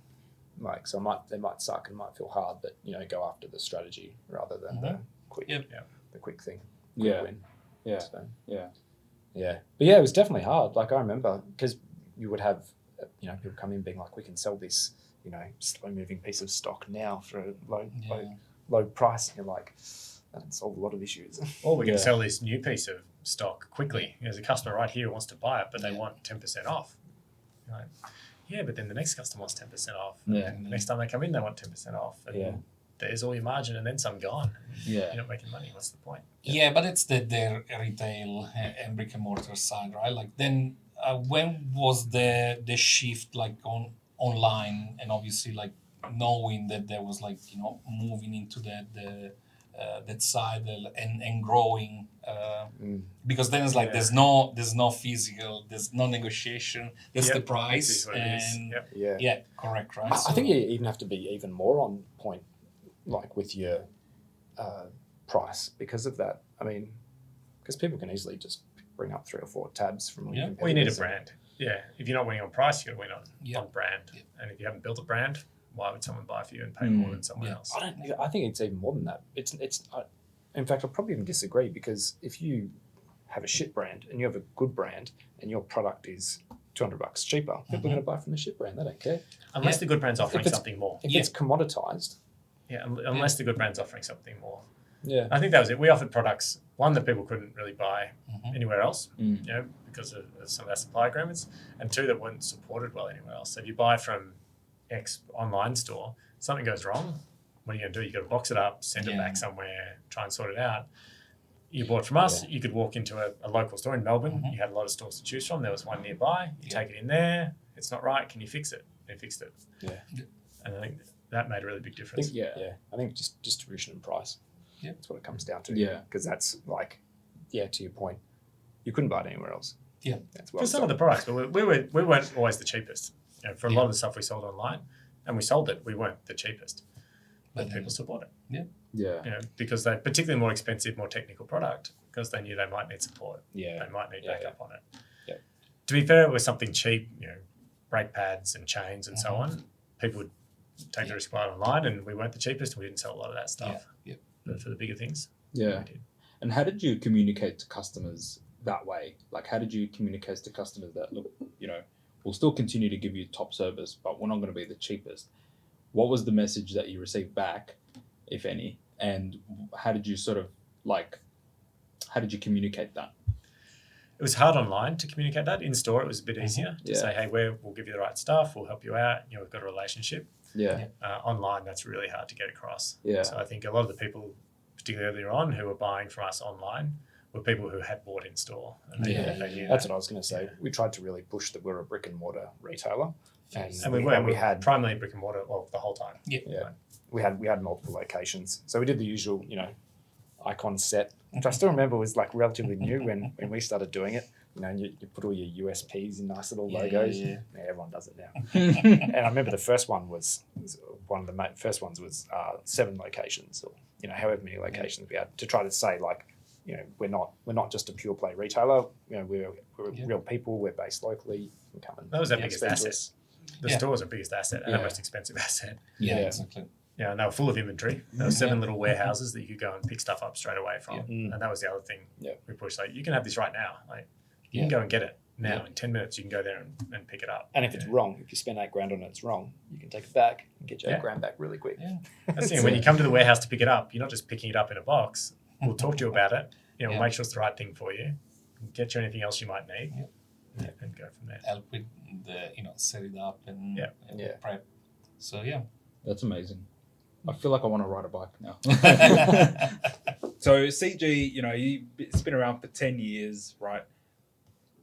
like they might suck and might feel hard, but go after the strategy rather than the quick thing. Quick win. Yeah. So, Yeah. yeah. But yeah, it was definitely hard. Like I remember because you would have people come in being like, we can sell this slow moving piece of stock now for a low price, and you're like, that'd solve a lot of issues. Or we can sell this new piece of stock quickly. There's a customer right here who wants to buy it, but they want 10% off. You're like, yeah, but then the next customer wants 10% off. Yeah. And the next time they come in, they want 10% off. And there's all your margin and then some gone. Yeah. You're not making money. What's the point? Yeah, but it's the retail and brick and mortar side, right? Like then, when was the shift like online, and obviously like knowing that there was like moving into that side and growing, because then it's like there's no physical, there's no negotiation, there's the price, and correct, right? I think you even have to be even more on point, like with your price because of that. I mean, because people can easily just bring up 3 or 4 tabs from Well, you need a brand. Yeah, if you're not winning on price, you're going to win on brand. Yeah. And if you haven't built a brand, why would someone buy for you and pay more than someone else? I think it's even more than that. In fact, I'll probably even disagree, because if you have a shit brand and you have a good brand and your product is $200 cheaper, people are going to buy from the shit brand. They don't care. Unless the good brand's offering something more. If it's commoditized. Yeah, unless the good brand's offering something more. Yeah. I think that was it. We offered products, one, that people couldn't really buy anywhere else, because of some of our supply agreements, and 2, that weren't supported well anywhere else. So if you buy from X online store, something goes wrong, what are you going to do? You've got to box it up, send it back somewhere, try and sort it out. You bought from us, you could walk into a local store in Melbourne, you had a lot of stores to choose from, there was one nearby, you take it in there, it's not right, can you fix it? They fixed it. Yeah. And I think that made a really big difference. I think just distribution and price. Yeah. That's what it comes down to. Yeah. Because that's like, to your point, you couldn't buy it anywhere else. Yeah. That's For some of the products, but we weren't always the cheapest. For a lot of the stuff we sold online, and we sold it, we weren't the cheapest. But people still bought it. Yeah. Because they, particularly more expensive, more technical product, because they knew they might need support. Yeah. They might need backup on it. Yeah. To be fair, it was something cheap, brake pads and chains and so on. People would take the risk buy it online, and we weren't the cheapest, and we didn't sell a lot of that stuff. But for the bigger things, Yeah. we did. And how did you communicate to customers that way? Like, how did you communicate to customers that, look, we'll still continue to give you top service, but we're not going to be the cheapest? What was the message that you received back, if any? And how did you how did you communicate that? It was hard online to communicate that. In store, it was a bit easier to say, hey, we'll give you the right stuff, we'll help you out, we've got a relationship. Yeah. Online, that's really hard to get across. Yeah. So I think a lot of the people, particularly earlier on, who were buying from us online were people who had bought in store. And they knew That's that. what I was going to say. We tried to really push that we're a brick and mortar retailer. And we had primarily brick and mortar the whole time. Yeah. We had multiple locations. So we did the usual, icon set, which I still remember was like relatively new when we started doing it. You put all your USPs in nice little logos. Yeah, everyone does it now. And I remember the first one was one of the first ones was 7 locations, or however many locations we had, to try to say like, we're not just a pure play retailer. We're real people. We're based locally. You can come and that was our biggest speak to asset. us. The store was our biggest asset and our most expensive asset. Yeah, exactly. Yeah, and they were full of inventory. There were 7 little warehouses that you could go and pick stuff up straight away from. And that was the other thing we pushed. Like, you can have this right now. Like, you can go and get it now. In 10 minutes, you can go there and pick it up. And if it's wrong, if you spend $8,000 on it, it's wrong, you can take it back and get your $8,000 back really quick. Yeah. That's the thing. When you come to the warehouse to pick it up, you're not just picking it up in a box. We'll talk to you about it. We'll make sure it's the right thing for you. Get you anything else you might need. And go from there. Help with the set it up and prep. So That's amazing. I feel like I want to ride a bike now. So CG, it's been around for 10 years, right?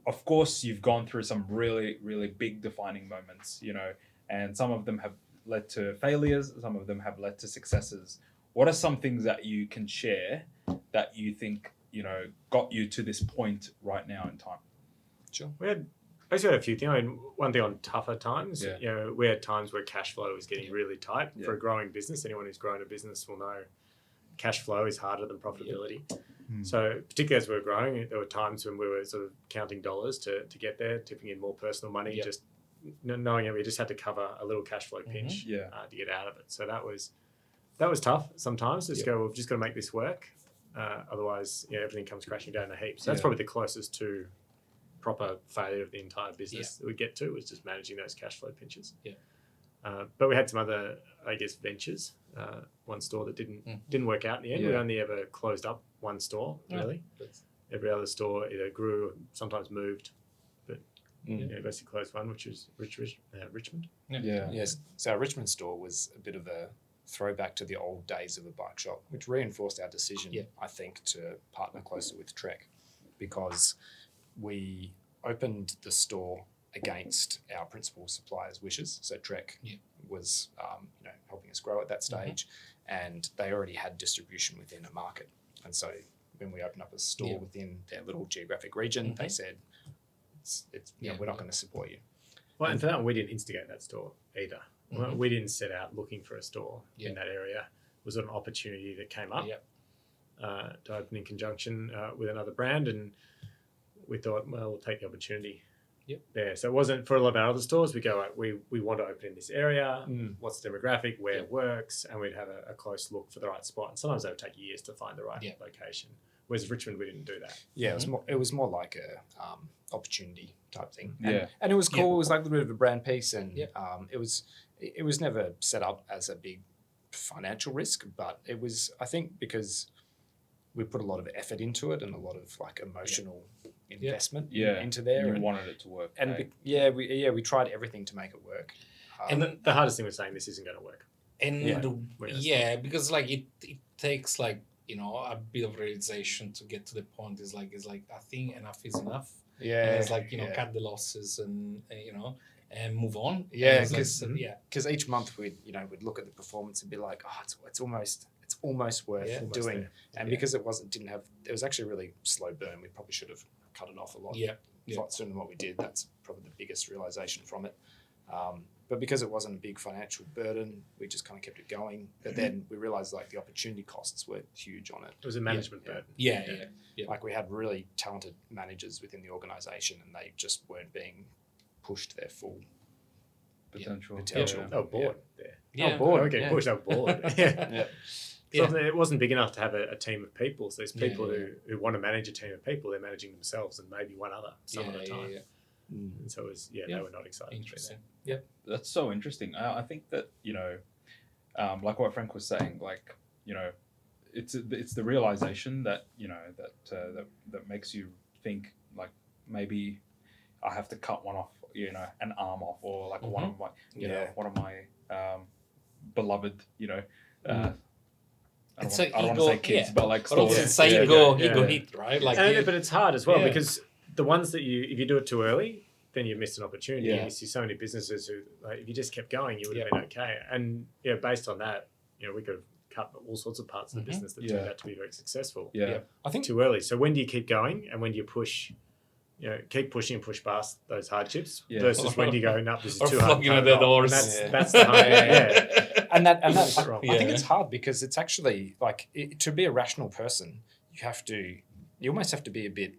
Of course, you've gone through some really, really big defining moments, and some of them have led to failures. Some of them have led to successes. What are some things that you can share that you think, got you to this point right now in time? Sure. I actually had a few things. I mean, one thing on tougher times, Yeah. we had times where cash flow was getting really tight. Yeah. For a growing business, anyone who's grown a business will know cash flow is harder than profitability. So particularly as we were growing, there were times when we were sort of counting dollars to get there, tipping in more personal money, just knowing that we just had to cover a little cash flow pinch to get out of it. So that was tough sometimes. Just go, we've just got to make this work. Otherwise, everything comes crashing down in a heap. So that's probably the closest to proper failure of the entire business that we get to, was just managing those cash flow pinches. But we had some other, I guess, ventures. One store that didn't work out in the end. We only ever closed up one store, really. Every other store either grew or sometimes moved. But basically closed one, which was Richmond. Yes. So our Richmond store was a bit of a throwback to the old days of a bike shop, which reinforced our decision, I think, to partner closer with Trek, because we opened the store against our principal supplier's wishes. So Trek was helping us grow at that stage, and they already had distribution within a market. And so when we opened up a store within their little geographic region, they said, we're not going to support you. Well, and for that one, we didn't instigate that store either. We didn't set out looking for a store in that area. It was an opportunity that came up to open in conjunction with another brand, and we thought, well, we'll take the opportunity there. So it wasn't for a lot of our other stores. We go, we want to open in this area. What's the demographic? Where it works? And we'd have a close look for the right spot. And sometimes they would take years to find the right location. Whereas Richmond, we didn't do that. Yeah, it was more like a opportunity type thing. And it was cool. It was like a little bit of a brand piece, and it was never set up as a big financial risk, but it was, I think, because we put a lot of effort into it and a lot of like emotional investment into there. You wanted it to work. And we tried everything to make it work. And the hardest thing was saying this isn't going to work. And because like it takes like, a bit of realization to get to the point. Is like I think enough is enough. And it's like cut the losses and and move on. Because each month we'd look at the performance and be like, it's almost worth doing. There. And because it was actually a really slow burn. We probably should have cut it off a lot sooner than what we did. That's probably the biggest realization from it. But because it wasn't a big financial burden, we just kind of kept it going. But then we realized like the opportunity costs were huge on it. It was a management burden. Like we had really talented managers within the organization, and they just weren't being pushed their full potential. They were bored there. Oh, bored. They were getting pushed. They were bored. It wasn't big enough to have a team of people. So there's people who want to manage a team of people. They're managing themselves and maybe one other some of the time. And so it was, they were not excited. Interesting. That's so interesting. I think that, like what Frank was saying, like, it's the realization that, that makes you think like maybe I have to cut one off, an arm off, or like one of my, beloved, I don't want to say kids, but like but also it's ego hit, right? Like, but it's hard as well because the ones that if you do it too early, then you missed an opportunity. You see so many businesses who, like, if you just kept going, you would have been okay. And based on that, we could have cut all sorts of parts of the business that turned out to be very successful. I think too early. So when do you keep going, and when do you push? Keep pushing and push past those hardships versus when do you go, no, this is too hard. The doors. And that's the hard. And that I think it's hard because it's actually like to be a rational person, you almost have to be a bit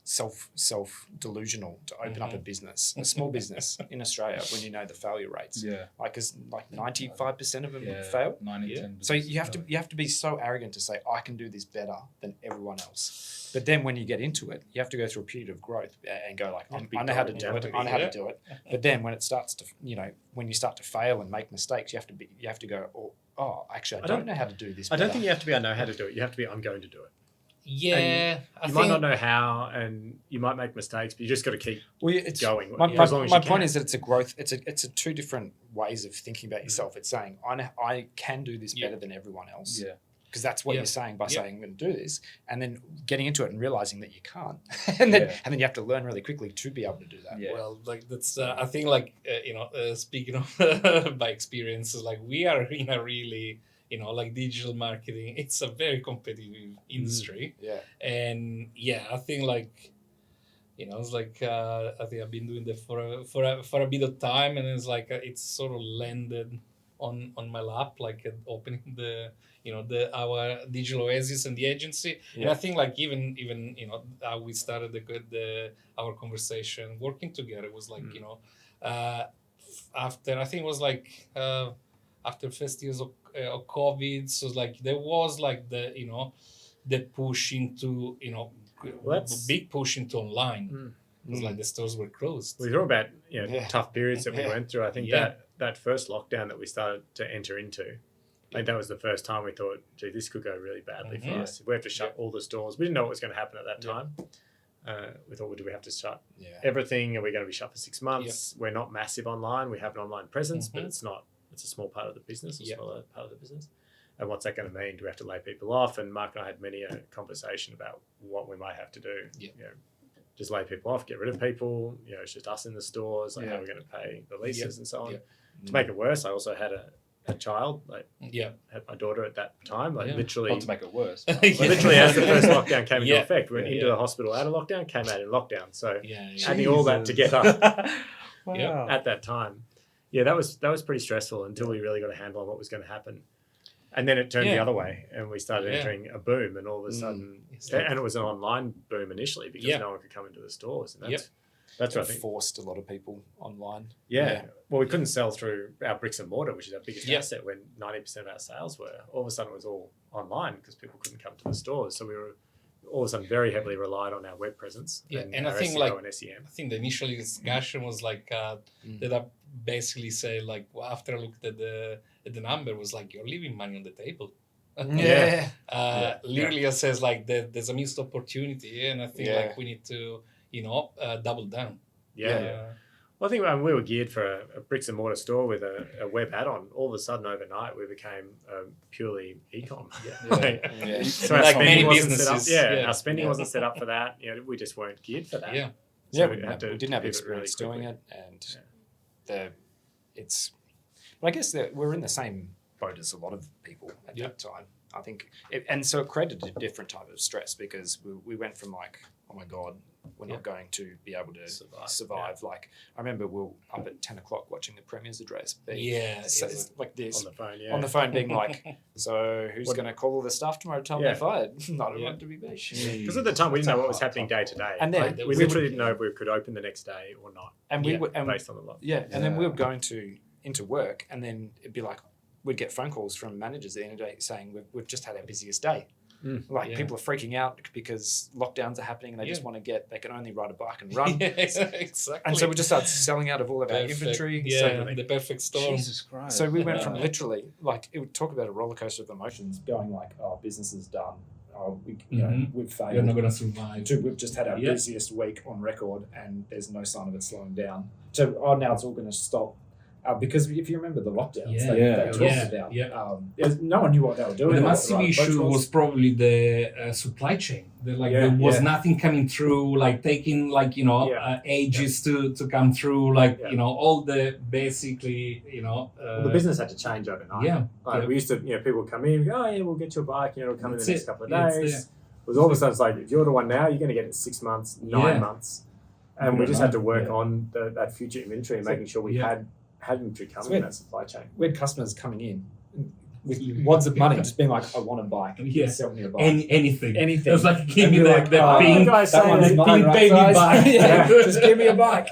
self delusional to open up a business, a small business in Australia, when you know the failure rates. Like, because like 95% of them fail. 90-10%. So you have to be so arrogant to say I can do this better than everyone else. But then when you get into it, you have to go through a period of growth and go like, I know how to do it. I know how to do it. But then when it starts to, when you start to fail and make mistakes, you have to go, actually, I don't know how to do this. I don't think you have to be, I know how to do it. You have to be, I'm going to do it. Yeah, you might not know how, and you might make mistakes, but you just got to keep going. My point is that it's a growth. It's a two different ways of thinking about yourself. It's saying I can do this better than everyone else. Because that's what you're saying by saying I'm going to do this, and then getting into it and realizing that you can't, and then you have to learn really quickly to be able to do that. Well, like that's I think like speaking of by experiences, like we are in a really like digital marketing, it's a very competitive industry. Yeah. And I think like You know, it's like I think I've been doing that for a bit of time, and it's like it's sort of landed on my lap, like opening our digital oasis and the agency. And I think like even how we started our conversation working together was like after I think it was like after first years of COVID, so like there was like the push into big push into online. It was like the stores were closed. We talk about tough periods that we went through. I think Yeah. that first lockdown that we started to enter into, I think that was the first time we thought, gee, this could go really badly for us. If we have to shut all the stores. We didn't know what was going to happen at that time. We thought, well, do we have to shut everything? Are we going to be shut for 6 months? We're not massive online. We have an online presence, but it's a small part of the business, a smaller part of the business. And what's that going to mean? Do we have to lay people off? And Mark and I had many a conversation about what we might have to do. Yeah. Just lay people off, get rid of people. It's just us in the stores. Like how are we going to pay the leases and so on? To make it worse, I also had a child. Had my daughter at that time. Literally, Not to make it worse. literally as the first lockdown came into effect, we went into the hospital out of lockdown, came out in lockdown. So adding all that together at that time, that was pretty stressful until we really got a handle on what was going to happen. And then it turned the other way, and we started entering a boom, and all of a sudden, and it was an online boom initially because no one could come into the stores, and that's what I think forced a lot of people online. Well, we couldn't sell through our bricks and mortar, which is our biggest asset, when 90% of our sales were. All of a sudden, it was all online because people couldn't come to the stores, so we were all of a sudden very heavily relied on our web presence and I our think SEO and SEM. I think the initial discussion was like that I basically say like after I looked at the number was like you're leaving money on the table. Literally it says like there's a missed opportunity, and I think like we need to double down. Well, I think when we were geared for a bricks and mortar store with a web add-on, all of a sudden overnight we became purely e-com. So our Like spending many wasn't businesses. set up. Our spending wasn't set up for that. We just weren't geared for that. We had to didn't have pivot experience really doing it, and but I guess that we're in the same boat as a lot of people at that time. I think, and so it created a different type of stress because we went from like, oh my God, we're not going to be able to survive. Like I remember we were up at 10 o'clock watching the Premier's address. It's like this on the phone being like, so who's going to call all the staff tomorrow to tell me they're fired? I don't want to be me. Because at the time we didn't know what was happening day to day. And then we literally didn't know if we could open the next day or not. And we were based on the lot. and then we were going into work, and then it'd be like we'd get phone calls from managers at the end of the day saying we've just had our busiest day. People are freaking out because lockdowns are happening and they just want to they can only ride a bike and run. Exactly. And so we just started selling out of all of our inventory. The perfect storm. Jesus Christ. So we went from literally like it would talk about a roller coaster of emotions going like, oh, business is done. Oh, we've failed. You're not going to survive. To we've just had our busiest week on record and there's no sign of it slowing down. So now it's all going to stop. Because if you remember the lockdowns, they talked about. No one knew what they were doing. The massive issue was probably the supply chain. There was nothing coming through, like taking ages to come through, all the basically, the business had to change overnight. We used to, people would come in, go, oh yeah, we'll get you a bike, it'll come in the next couple of days. It was all of a sudden, it's like, if you order one now, you're going to get it 6 months, 9 months. And we just had to work on that future inventory and making sure we had inventory coming in that supply chain. We had customers coming in with wads of money, just being like, I want a bike. Sell me a bike. Anything. It was like, give me the pink baby bike. Just give me a bike.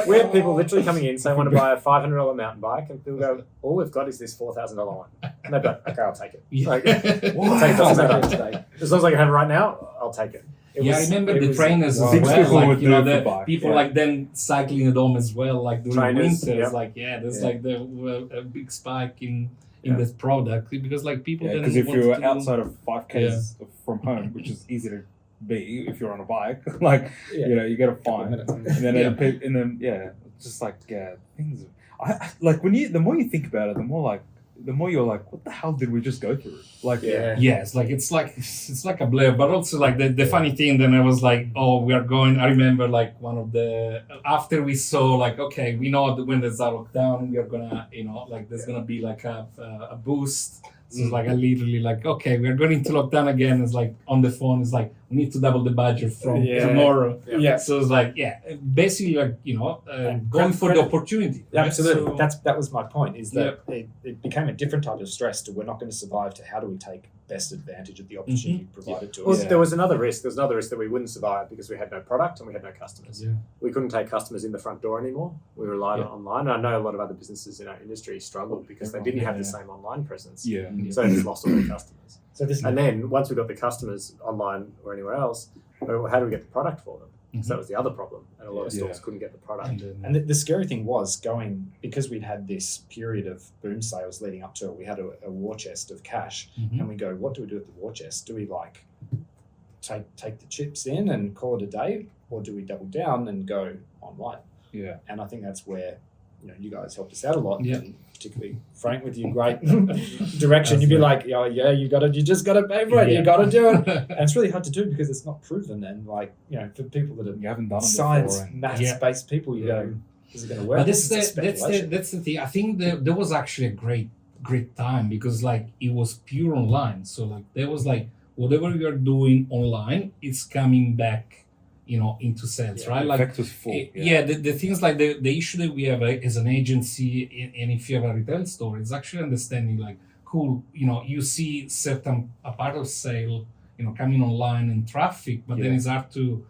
We had people literally coming in saying, I want to buy a $500 mountain bike. And people go, all we've got is this $4,000 one. And they'd be like, okay, I'll take it. Like, I'll take it. As long as I can have it right now, I'll take it. I remember the trainers as well. People like them cycling at home as well, like during trainers, winters. There's like a big spike in this product because like people. Because if you're outside of 5Ks from home, which is easy to be if you're on a bike, you get a fine, and then it's just like things. The more you think about it, the more you're like, what the hell did we just go through? It's like a blur, but also like the funny thing. Then I was like, oh, we are going. I remember like one of the after we saw like, okay, we know that when there's a lockdown, we are gonna, there's gonna be like a boost So it's like I literally like, okay, we're going into lockdown again. It's like on the phone. It's like we need to double the budget from tomorrow. Yeah. So it's like basically like going for the opportunity. Yeah, right? absolutely. So, That was my point. Is that it became a different type of stress to we're not going to survive to how do we take best advantage of the opportunity provided to us. Well, there was another risk. There was another risk that we wouldn't survive because we had no product and we had no customers. Yeah. We couldn't take customers in the front door anymore. We relied on online. And I know a lot of other businesses in our industry struggled because they didn't have the same online presence. Yeah. So they just lost all their customers. So this And then once we got the customers online or anywhere else, well, how do we get the product for them? So that was the other problem. And a lot of stores couldn't get the product. And the scary thing was because we'd had this period of boom sales leading up to it, we had a war chest of cash, and we go, what do we do with the war chest? Do we like take the chips in and call it a day, or do we double down and go online? Yeah. And I think that's where you guys helped us out a lot. Yeah. And particularly Frank with your great direction. You'd be like, you just gotta pay for it. You gotta do it. And it's really hard to do because it's not proven. And like, for people that You are haven't done it science, before. maths-based people, you go, is it gonna work? But It's a speculation. that's the thing. I think there was actually a great time because like it was pure online. So like there was like whatever you are doing online, it's coming back, into sales, right? The Like effect was full. the things like the issue that we have as an agency, and if you have a retail store, it's actually understanding like, cool, you see a part of sale, coming online and traffic, but then it's hard to,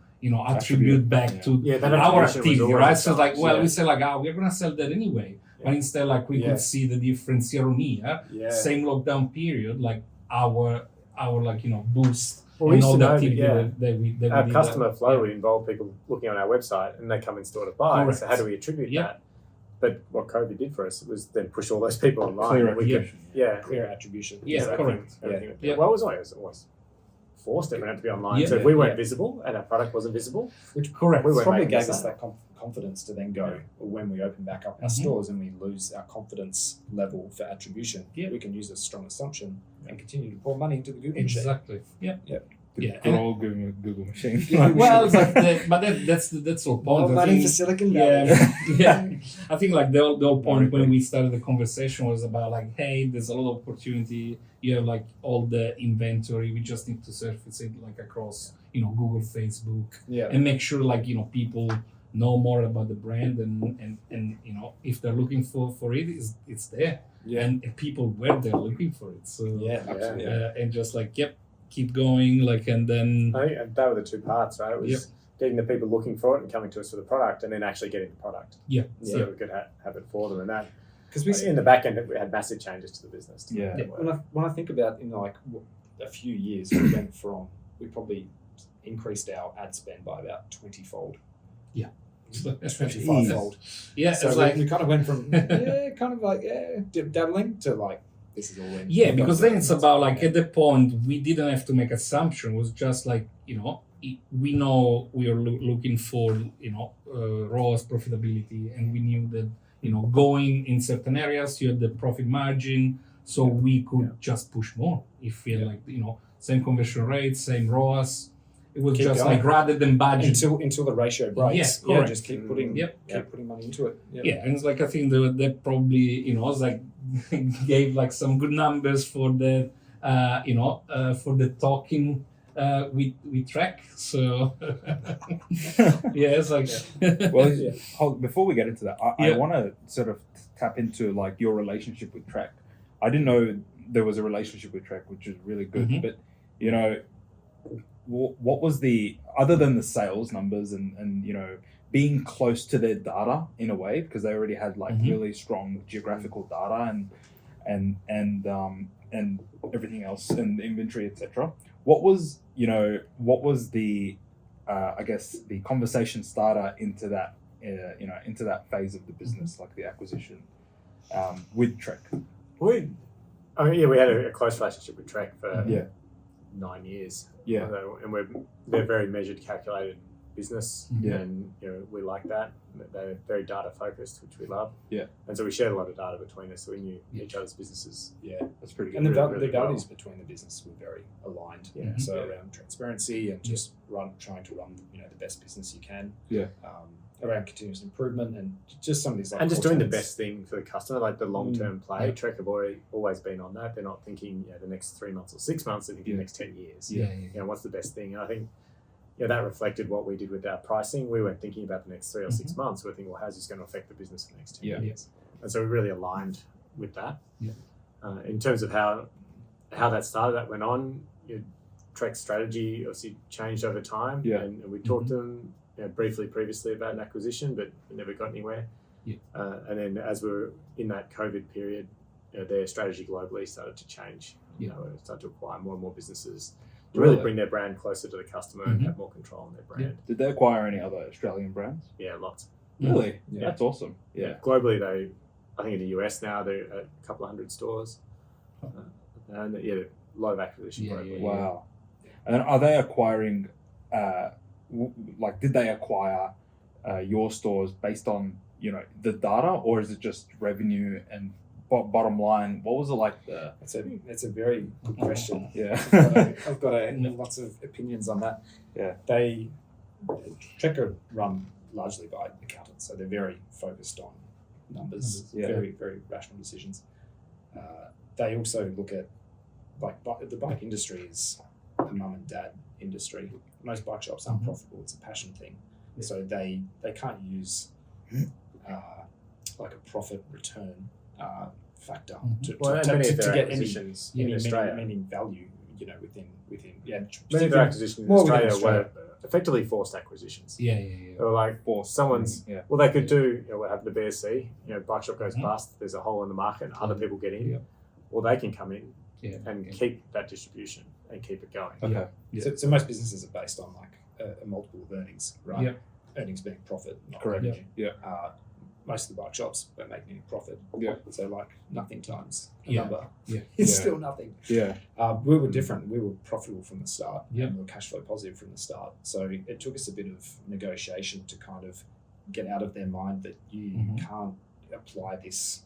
attribute back to that our attribution was activity, always right? a So like, challenge, we say like, we're gonna sell that anyway, but instead like we could see the difference year on year, same lockdown period, like our like boost. Well, we and used all to the know activity that, that we our did customer that. flow would involve people looking on our website and they come in store to buy. Correct. So how do we attribute Yeah. that? But what COVID did for us was then push all those people online. Clear and we could, attribution. Clear attribution. Yeah, exactly. correct. Everything. Yeah. Well, it was always forced. Everyone had to be online. Yeah. So if we weren't visible and our product wasn't visible, Which Correct. we weren't probably making gave a us sale. that confidence to then go when we open back up our stores and we lose our confidence level for attribution. Yeah. We can use a strong assumption and continue to pour money into the Google machine. Exactly. Yeah. The Yeah. good old Google machine. Well, it's like that's the whole point. More I money think- for Silicon Valley. yeah. I think like the whole point when we started the conversation was about like, hey, there's a lot of opportunity. You have like all the inventory. We just need to surface it like across, Google, Facebook, and make sure like people know more about the brand and if they're looking for it, it's there. Yeah. And people were there looking for it. So Absolutely. and just like keep going like and then I think that were the two parts, right? It was getting the people looking for it and coming to us for the product, and then actually getting the product. So we could have it for them, and that because in the back end we had massive changes to the business. To Yeah. make it work. When I think about a few years, we probably increased our ad spend by about 20-fold. Yeah. 25-fold. Yeah, So it's we, like we kind of went from dabbling to like this is all in. yeah, because then it's about like at the point we didn't have to make assumption. It was just like we know we are looking for ROAS profitability, and we knew that going in certain areas you had the profit margin, so we could just push more if we had like same conversion rate, same ROAS. It was Keep just going. like rather than budget. until the ratio breaks. Yeah, correct. Just keep putting keep putting money into it. Yeah, and it's like I think that probably it's like gave like some good numbers for the for the talking we track. So yeah, it's like Well, before we get into that, I Yeah. want to sort of tap into like your relationship with Track. I didn't know there was a relationship with Track, which is really good. Mhm. But what was the other than the sales numbers and being close to their data in a way, because they already had like Mhm. really strong geographical data and everything else and inventory, etc. What was the I guess the conversation starter into that into that phase of the business, like the acquisition with Trek? We had a close relationship with Trek for 9 years. Yeah. And they're very measured, calculated business, Yeah. and we like that. They're very data focused, which we love. Yeah. And so we shared a lot of data between us, so we knew each other's businesses. Yeah. That's pretty good. And the really values between the business were very aligned. Yeah. So around transparency and just trying to run the best business you can. Yeah. around continuous improvement and just some of these like And just core doing the tenets. best thing for the customer, like the long-term play. Yeah. Trek have always been on that. They're not thinking the next 3 months or 6 months. They're thinking the next 10 years. Yeah. What's the best thing? And I think that reflected what we did with our pricing. We weren't thinking about the next 3 or 6 months. We're thinking, well, how's this going to affect the business for the next 10 years? And so we really aligned with that. Yeah. In terms of how that started, that went on. Trek's strategy obviously changed over time. Yeah. And we talked to them briefly previously about an acquisition, but we never got anywhere. Yeah. And then as we were in that COVID period, their strategy globally started to change. Yeah. Started to acquire more and more businesses to really bring their brand closer to the customer and Mhm. have more control on their brand. Did they acquire any other Australian brands? Yeah, lots. Really? Yeah. That's awesome. Yeah. Globally, I think in the US now, they're at a couple of hundred stores. And a lot of acquisition Yeah, globally. yeah. Wow. And then are they acquiring, did they acquire your stores based on, the data, or is it just revenue and bottom line? What was it like there? That's a very good question. Yeah. I've got lots of opinions on that. Yeah. Trek are run largely by accountants, so they're very focused on numbers, Yeah. very, very rational decisions. They also look at, the bike industry is a mum and dad industry. Most bike shops aren't profitable, it's a passion thing. Yeah. So they can't use like a profit return factor to many of their get any acquisitions in Australia. meaning value, within Many of their acquisitions in more within Australia were effectively forced acquisitions. They were like, Someone's. Yeah. well, they could do what happened to BSC. Bike shop goes bust. There's a hole in the market, and other people get in. Yeah. Well, they can come in and Yeah. keep that distribution and keep it going. Okay. Yeah. So most businesses are based on like a multiple of earnings, right? Yeah. Earnings being profit, not Correct. revenue. Yeah. Most of the bike shops don't make any profit. Yeah. So like nothing times a Yeah. number. Yeah. It's Yeah. still nothing. Yeah. We were different. We were profitable from the start. Yeah. And we were cash flow positive from the start. So it took us a bit of negotiation to kind of get out of their mind that you Mhm. can't apply this,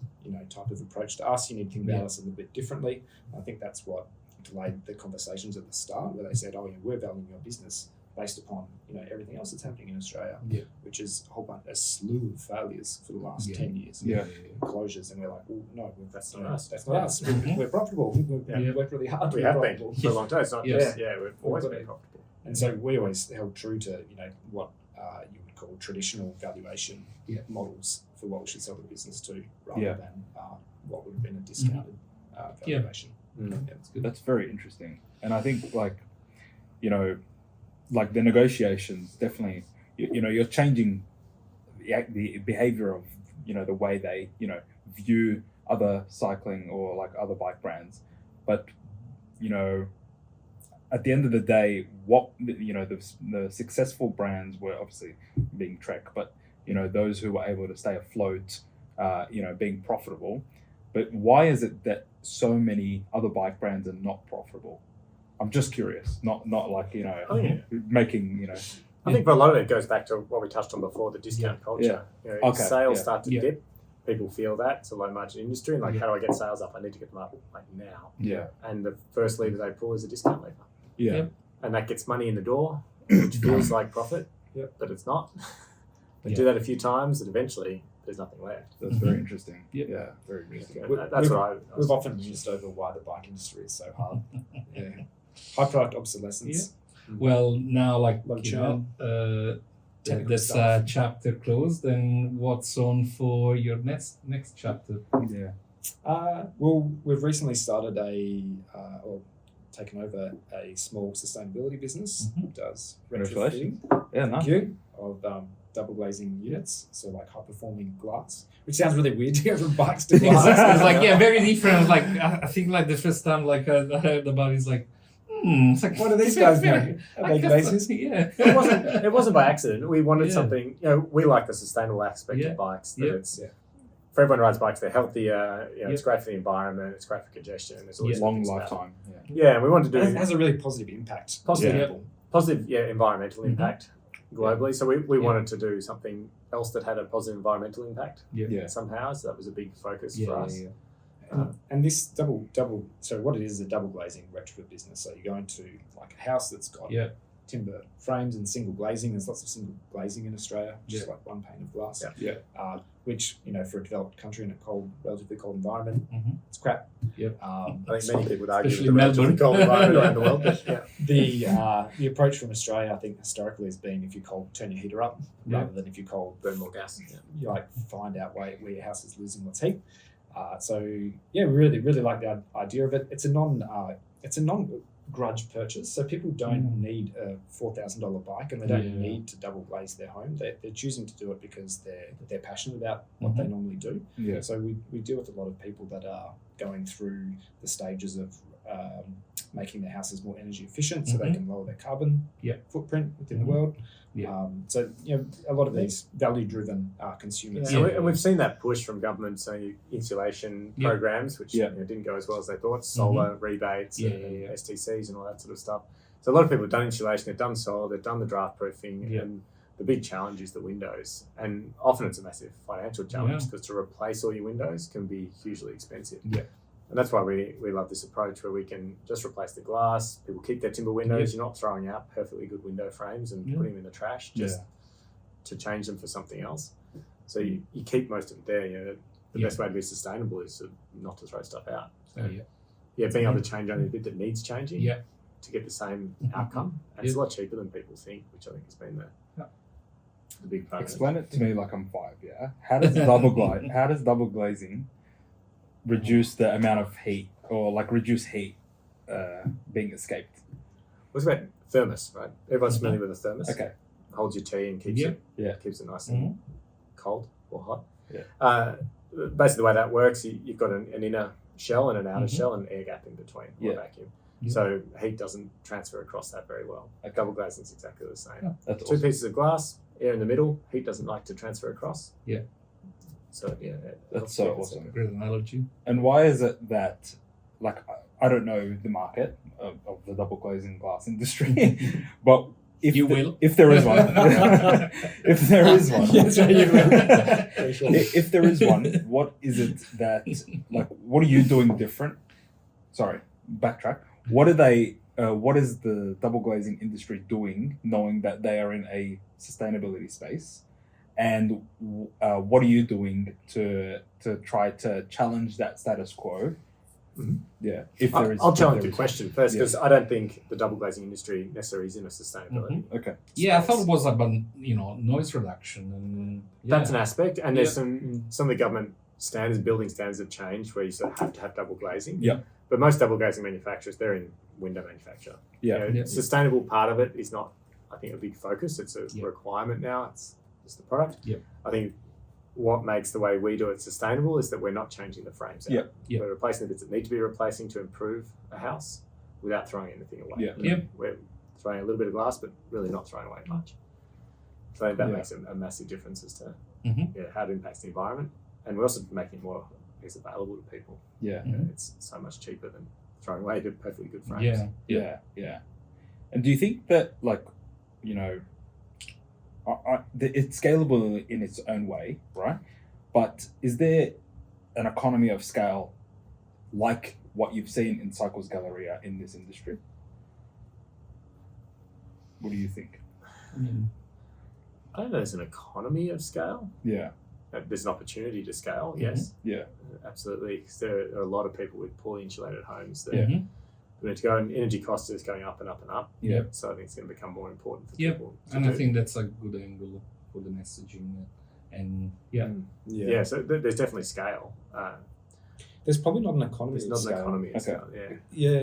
type of approach to us. You need to think about Yeah. us a little bit differently. I think that's what delayed the conversations at the start, where they said, "Oh, we're valuing your business based upon everything else that's happening in Australia," Yeah. which is a slew of failures for the last Yeah. 10 years. Yeah. Closures, and we're like, "Well, no, That's not us. That's not Yeah. us. Mhm. We're profitable. We Yeah. work really hard. We We're have been profitable." for a long time. It's not Yeah. just, we've always been profitable. And so we always held true to what you would call traditional valuation models for what we should sell the business to, rather Yeah. than what would have been a discounted valuation. Mm. That's very interesting. And I think the negotiations definitely, you're changing the behavior of, the way they, view other cycling or like other bike brands. But, at the end of the day, the successful brands were obviously being Trek, but, those who were able to stay afloat, being profitable. But why is it that so many other bike brands are not profitable? I'm just curious, not like, Oh, yeah. making, I think for a lot of it goes back to what we touched on before, the discount culture. If Okay, sales yeah. start to Yeah. dip, people feel that. It's a low margin industry. And like, how do I get sales up? I need to get them up like now. yeah, And the first lever they pull is a discount lever. yeah, Yeah. And that gets money in the door, which feels like profit, but it's not. They do that a few times and eventually there's nothing left. that's very interesting. Yeah. Yeah, very interesting. That's what I We've often mused over why the bike industry is so hard. High product obsolescence. Well, now Technical this stuff. chapter closed, and what's on for your next chapter? Yeah, Well, we've recently started or taken over a small sustainability business that does Congratulations. retrofitting. yeah, Thank nice. you. Of double glazing units, so like high performing glass, which sounds really weird to go from bikes to It's glass. very different. Like I think the first time I heard about it, it's like, it's like, What do these guys know? Are I they guess glazers? Yeah. it wasn't by accident. We wanted Yeah. something, we like the sustainable aspect Yeah. of bikes. That Yeah. it's for everyone who rides bikes, they're healthier. Yeah. It's great for the environment. It's great for congestion. There's always Long things about it. lifetime. Yeah. Yeah, and we wanted to It do has a really positive impact. Positive, on yeah. people. positive, environmental impact globally. So we Yeah. wanted to do something else that had a positive environmental impact Yeah. somehow. So that was a big focus Yeah, for yeah, us. yeah. And this double. So what it is a double glazing retrofit business. So you go into like a house that's got Yeah. timber frames and single glazing. There's lots of single glazing in Australia, just like one pane of glass. Which, for a developed country in a relatively cold environment, it's crap. I think many people would argue Especially with the relatively Melbourne. cold environment around the world. But The approach from Australia, I think, historically has been if you're cold, turn your heater up, rather than if you're cold, burn more gas. you find out where your house is losing lots of heat. We really like the idea of it. It's a non grudge purchase, so people don't need a $4,000 bike, and they don't need to double glaze their home. They're choosing to do it because they're passionate about what they normally do. So we deal with a lot of people that are going through the stages of making their houses more energy efficient, so they can lower their carbon footprint within the world. A lot of these value-driven consumers. And we've seen that push from government, so insulation programs, which didn't go as well as they thought, solar rebates and STCs and all that sort of stuff. So a lot of people have done insulation, they've done solar, they've done the draft proofing, and the big challenge is the windows. And often it's a massive financial challenge because to replace all your windows can be hugely expensive. And that's why we love this approach where we can just replace the glass. People keep their timber windows. You're not throwing out perfectly good window frames and putting them in the trash just to change them for something else. So you keep most of it there. The best way to be sustainable is not to throw stuff out. So, being able to change only a bit that needs changing to get the same outcome. And it's a lot cheaper than people think, which I think has been the big part. Explain it to me like I'm 5. How does double glazing reduce the amount of heat, or reduce heat being escaped? What's about thermos, right? Everyone's familiar with a thermos. Okay. Holds your tea and keeps it nice and cold or hot. Basically the way that works, you've got an inner shell and an outer shell and air gap in between, or vacuum. So heat doesn't transfer across that very well. Double glazing is exactly the same. That's Two pieces of glass, air in the middle, heat doesn't like to transfer across. So that's so awesome. Great analogy. And why is it that, I don't know the market of the double glazing glass industry, but if there is one, if there is one, if there is one, what is it that what are you doing different? Sorry, backtrack. What is the double glazing industry doing, knowing that they are in a sustainability space? And what are you doing to try to challenge that status quo? If there is, I'll challenge the question first, because I don't think the double glazing industry necessarily is in a sustainability. Okay. I thought it was about noise reduction, and that's an aspect. And there's some of the government standards, building standards have changed where you sort of have to have double glazing. But most double glazing manufacturers, they're in window manufacture. Sustainable part of it is not, I think, a big focus. It's a requirement now. It's the product. I think what makes the way we do it sustainable is that we're not changing the frames out. We're replacing the bits that need to be replacing to improve a house without throwing anything away. We're throwing a little bit of glass, but really not throwing away much. So I think that makes a massive difference as to how it impacts the environment. And we're also making it more available to people. It's so much cheaper than throwing away perfectly good frames. And do you think that, it's scalable in its own way, right? But is there an economy of scale like what you've seen in Cycles Galleria in this industry? What do you think? I don't know there's an economy of scale. There's an opportunity to scale, yes. Absolutely. 'Cause there are a lot of people with poorly insulated homes that need to go, and energy cost is going up and up and up. So I think it's going to become more important for people. And I think that's a good angle for the messaging. And so there's definitely scale. There's probably not an economy There's of not scale. an economy of scale,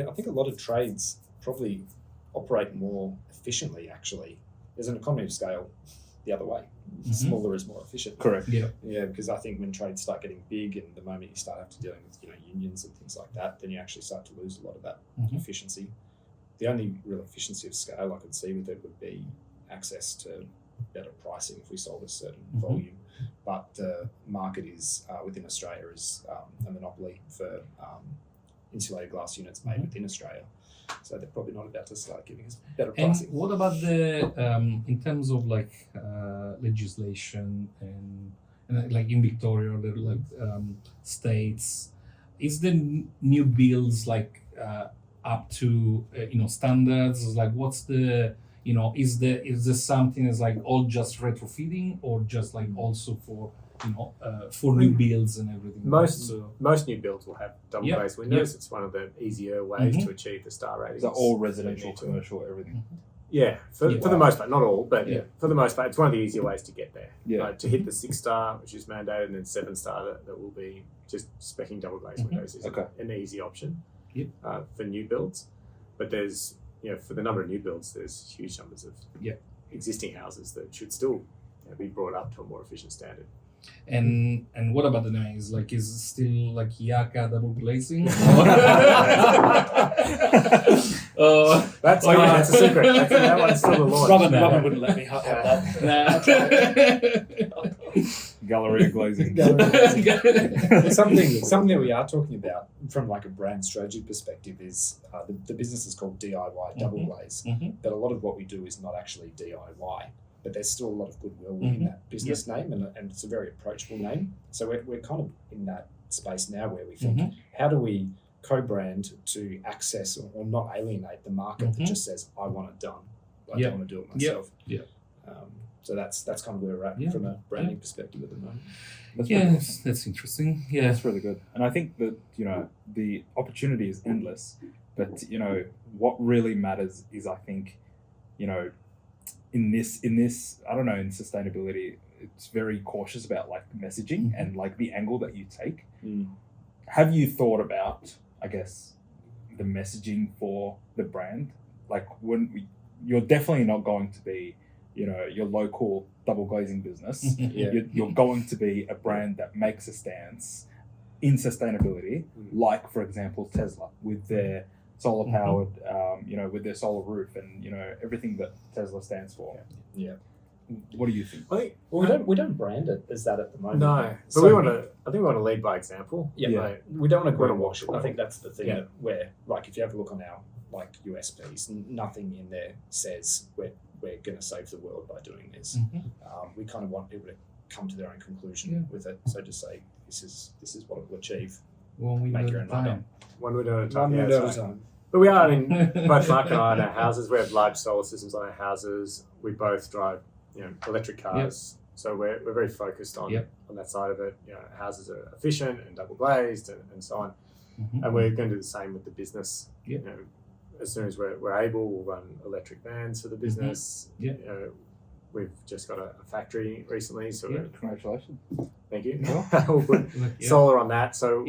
I think a lot of trades probably operate more efficiently, actually. There's an economy of scale the other way. Smaller is more efficient. Correct. Because I think when trades start getting big, and the moment you start having to dealing with unions and things like that, then you actually start to lose a lot of that efficiency. The only real efficiency of scale I could see with it would be access to better pricing if we sold a certain volume. But the market is within Australia is a monopoly for insulated glass units made within Australia. So they're probably not about to start giving us better pricing. And what about the in terms of legislation and in Victoria, or the states, is the new bills up to standards? What's the is there something that's like all just retrofitting or just like also for for new builds and everything? Most new builds will have double Yep. glazed windows. Yep. It's one of the easier ways Mhm. to achieve the star ratings. Is that all that you residential, need to. commercial, everything? Yeah, for the most part, not all, but Yeah. for the most part, it's one of the easier ways to get there. Yeah. To hit the 6-star, which is mandated, and then 7-star that will be just specing double glazed Mhm. windows is Okay. an easy option Yep. for new builds. But there's, for the number of new builds, there's huge numbers of Yep. existing houses that should still be brought up to a more efficient standard. And what about the names? Like, is it still like Yaka double glazing? That's a secret. That one's still the launch. Robin wouldn't let me have that. Galleria glazing. Something that we are talking about from like a brand strategy perspective is the business is called DIY Double Glaze, but a lot of what we do is not actually DIY. But there's still a lot of goodwill within that business name, and it's a very approachable name. So we're kind of in that space now where we think, how do we co-brand to access or not alienate the market that just says, I want it done. I don't want to do it myself. So that's kind of where we're at from a branding perspective at the moment. That's interesting. Yeah, That's really good. And I think that, the opportunity is endless, but, what really matters is, I think, in this, I don't know, in sustainability, it's very cautious about like messaging and like the angle that you take. Have you thought about, I guess, the messaging for the brand? Like you're definitely not going to be, your local double glazing business. You're going to be a brand that makes a stance in sustainability, like, for example, Tesla with their solar powered, with their solar roof and, everything that Tesla stands for. Yeah. What do you think? I think We don't brand it as that at the moment. no, but So I think we want to lead by example. Yeah. Like, We don't want to Wanna greenwash it. walk I think that's the thing Yeah. where, like, if you have a look on our like USPs, nothing in there says we're going to save the world by doing this. We kind of want people to come to their own conclusion with it. So just say this is what it will achieve. Make your own mind up. one window at a time. One yeah, window that's at a right. time. But we are, both Mark and I on our houses, we have large solar systems on our houses. We both drive, electric cars. So we're very focused on that side of it. Houses are efficient and double glazed and so on. And we're going to do the same with the business. As soon as we're able, we'll run electric vans for the business. We've just got a factory recently, so Congratulations. thank you. We'll put solar on that. So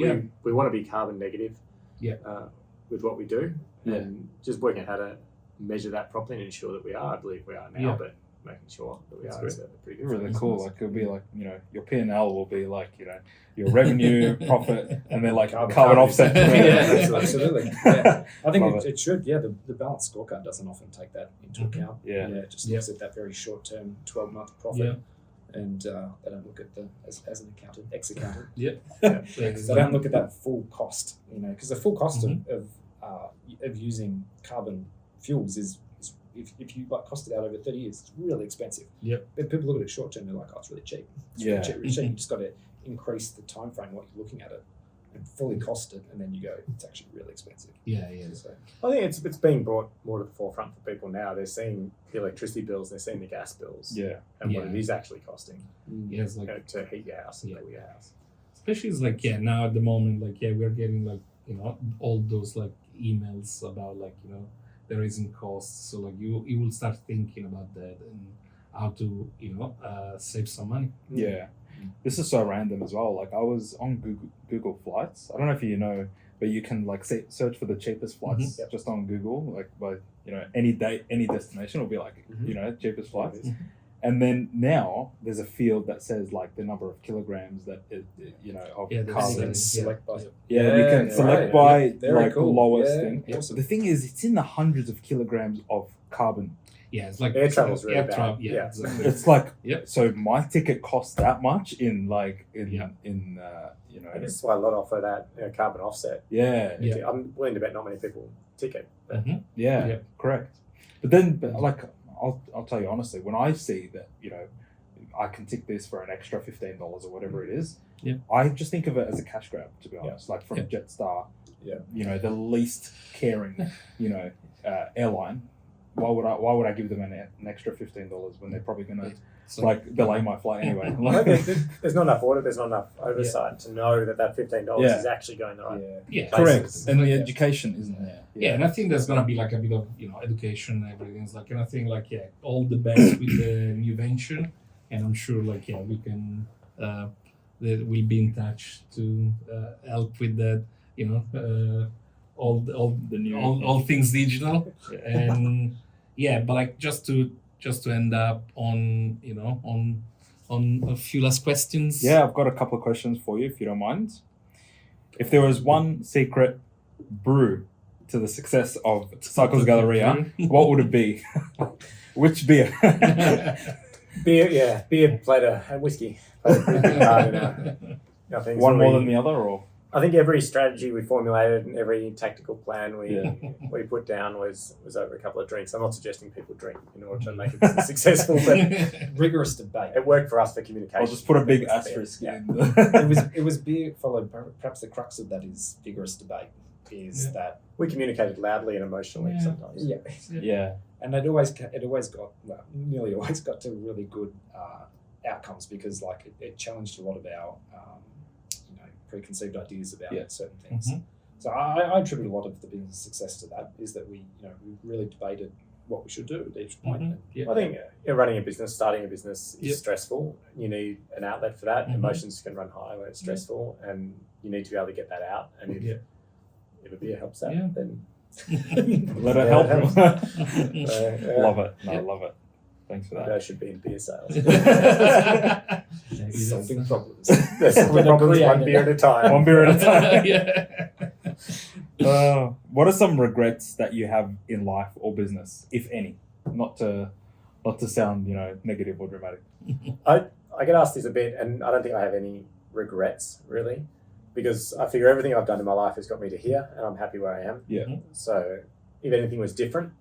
we want to be carbon negative with what we do, and just working out how to measure that properly and ensure that we are. I believe we are now, but making sure that we are is a pretty good Really cool. Like, it'll be like, your P&L will be like, your revenue, profit, and then like carbon offset. Absolutely. Yeah. I think it should. Yeah, the balanced scorecard doesn't often take that into account. It just looks at that very short-term 12-month profit. And they don't look at as an accountant, ex-accountant. They don't look at that full cost, because the full cost of using carbon fuels is if you like cost it out over 30 years, it's really expensive. But people look at it short term, they're like, oh, it's really cheap. Really cheap. You just got to increase the time frame what you're looking at it and fully cost it, and then you go, it's actually really expensive. So, I think it's being brought more to the forefront for people now. They're seeing the electricity bills, they're seeing the gas bills, and what it is actually costing it's like, to heat your house and cool your house. especially it's like now at the moment, like we're getting like all those like emails about like the raising costs. So like you will start thinking about that and how to save some money. This is so random as well. Like, I was on Google Flights. I don't know if you know, but you can like search for the cheapest flights just on Google, like by any date, any destination will be like cheapest flights. And then now there's a field that says like the number of kilograms that of carbon. select by. You can select by Very like cool. lowest thing. Awesome. The thing is, it's in the hundreds of kilograms of carbon. It's like Air travel's really air bad. travel. Exactly. It's like So my ticket costs that much in And this is why a lot offer that carbon offset. I'm willing to bet not many people ticket. But correct. But then, like, I'll tell you honestly, when I see that I can tick this for an extra $15 or whatever it is, I just think of it as a cash grab, to be honest. Like from Jetstar, the least caring airline. why would I give them an extra $15 when they're probably gonna So, like delay my flight anyway? I think there's not enough audit, there's not enough oversight to know that $15 Yeah. is actually going the right. yeah, Correct, and the Yeah. education isn't there. Yeah, and I think there's gonna be like a bit of education and everything's like, and I think like all the best with the new venture, and I'm sure like we can we'll be in touch to help with that, all The new all things digital, and but like just to end up on on a few last questions. Yeah, I've got a couple of questions for you, if you don't mind. If there was one secret brew to the success of Cycles Galleria, what would it be? Which beer? Beer, Plato, and whiskey. One more than the other, or? I think every strategy we formulated and every tactical plan we put down was over a couple of drinks. I'm not suggesting people drink in order to make it successful, but Rigorous debate. it worked for us for communication. I'll just put a big It was asterisk beer. in. It was beer followed. Perhaps the crux of that is vigorous debate. Is that We communicated loudly and emotionally sometimes. Yeah. and nearly always got to really good outcomes because like it challenged a lot of our preconceived ideas about certain things. Mhm. So I attribute a lot of the business success to that. Is that we really debated what we should do at each point. Mhm. And I think running a business, starting a business is Yep. stressful. You need an outlet for that. Mhm. Emotions can run high when it's stressful, and you need to be able to get that out. And if a beer helps that, Yeah. then Let it Yeah, help. it Love it. No, I love it. Thanks for maybe that. I should be in beer sales. solving problems. There's With a problems one creative- beer at a time. One beer at a time. Yeah. What are some regrets that you have in life or business, if any? Not to sound negative or dramatic. I get asked this a bit, and I don't think I have any regrets really, because I figure everything I've done in my life has got me to here, and I'm happy where I am. Yeah. Mhm. So if anything was different,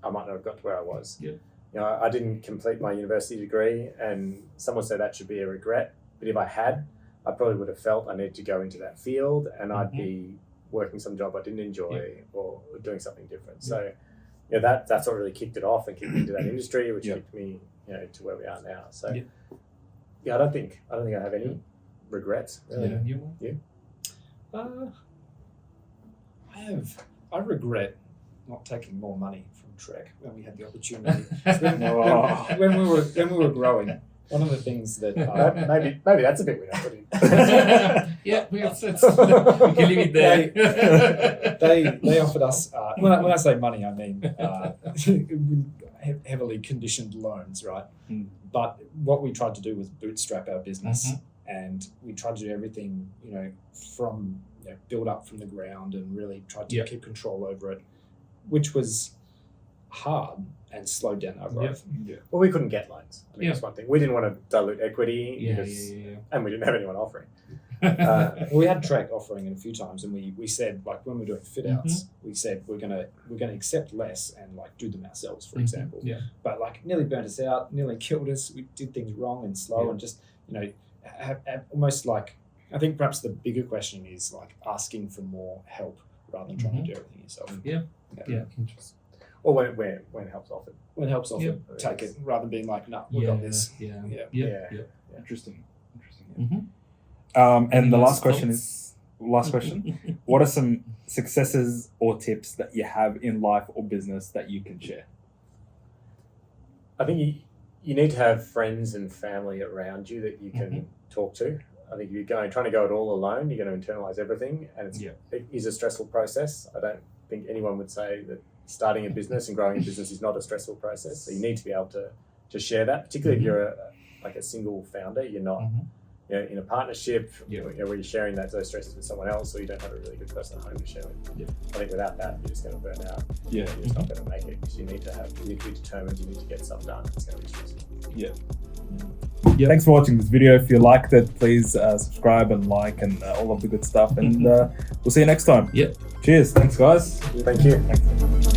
I might not have got to where I was. Yeah. I didn't complete my university degree, and someone said that should be a regret. But if I had, I probably would have felt I needed to go into that field, and I'd be working some job I didn't enjoy or doing something different. So, that's what really kicked it off and kicked me into that industry, which kicked me, to where we are now. So, I don't think I have any regrets. Really. I regret not taking more money from Trek when we had the opportunity. when we were growing, one of the things that Maybe that's a bit we don't put in. We can leave it there. they offered us when I say money, I mean heavily conditioned loans, right? Mm. But what we tried to do was bootstrap our business, and we tried to do everything from build up from the ground and really tried to keep control over it, which was hard and slowed down our growth. Well, we couldn't get loans. I think that's one thing. We didn't want to dilute equity, and we didn't have anyone offering. We had Trek offering it a few times, and we said, like, when we're doing fit outs, we said we're gonna accept less and like do them ourselves, for example. But like nearly burnt us out, nearly killed us. We did things wrong and slow, and just have almost like, I think perhaps the bigger question is like asking for more help rather than trying to do everything yourself. Interesting. Or when help's offered. When help's offered, take it rather than being like, no, we got this. Interesting. And the last question. What are some successes or tips that you have in life or business that you can share? I think you need to have friends and family around you that you can talk to. I think if you're trying to go it all alone, you're going to internalize everything, and it is a stressful process. I don't think anyone would say that starting a business and growing a business is not a stressful process. So you need to be able to share that, particularly if you're a single founder. You're not in a partnership where you're sharing those stresses with someone else, or you don't have a really good person at home to share with. I think without that, you're just going to burn out. You're just not going to make it, because you need to be determined. You need to get stuff done. It's going to be stressful. Thanks for watching this video. If you liked it, please subscribe and like and all of the good stuff. And we'll see you next time. Cheers. Thanks, guys. Thank you. Thanks.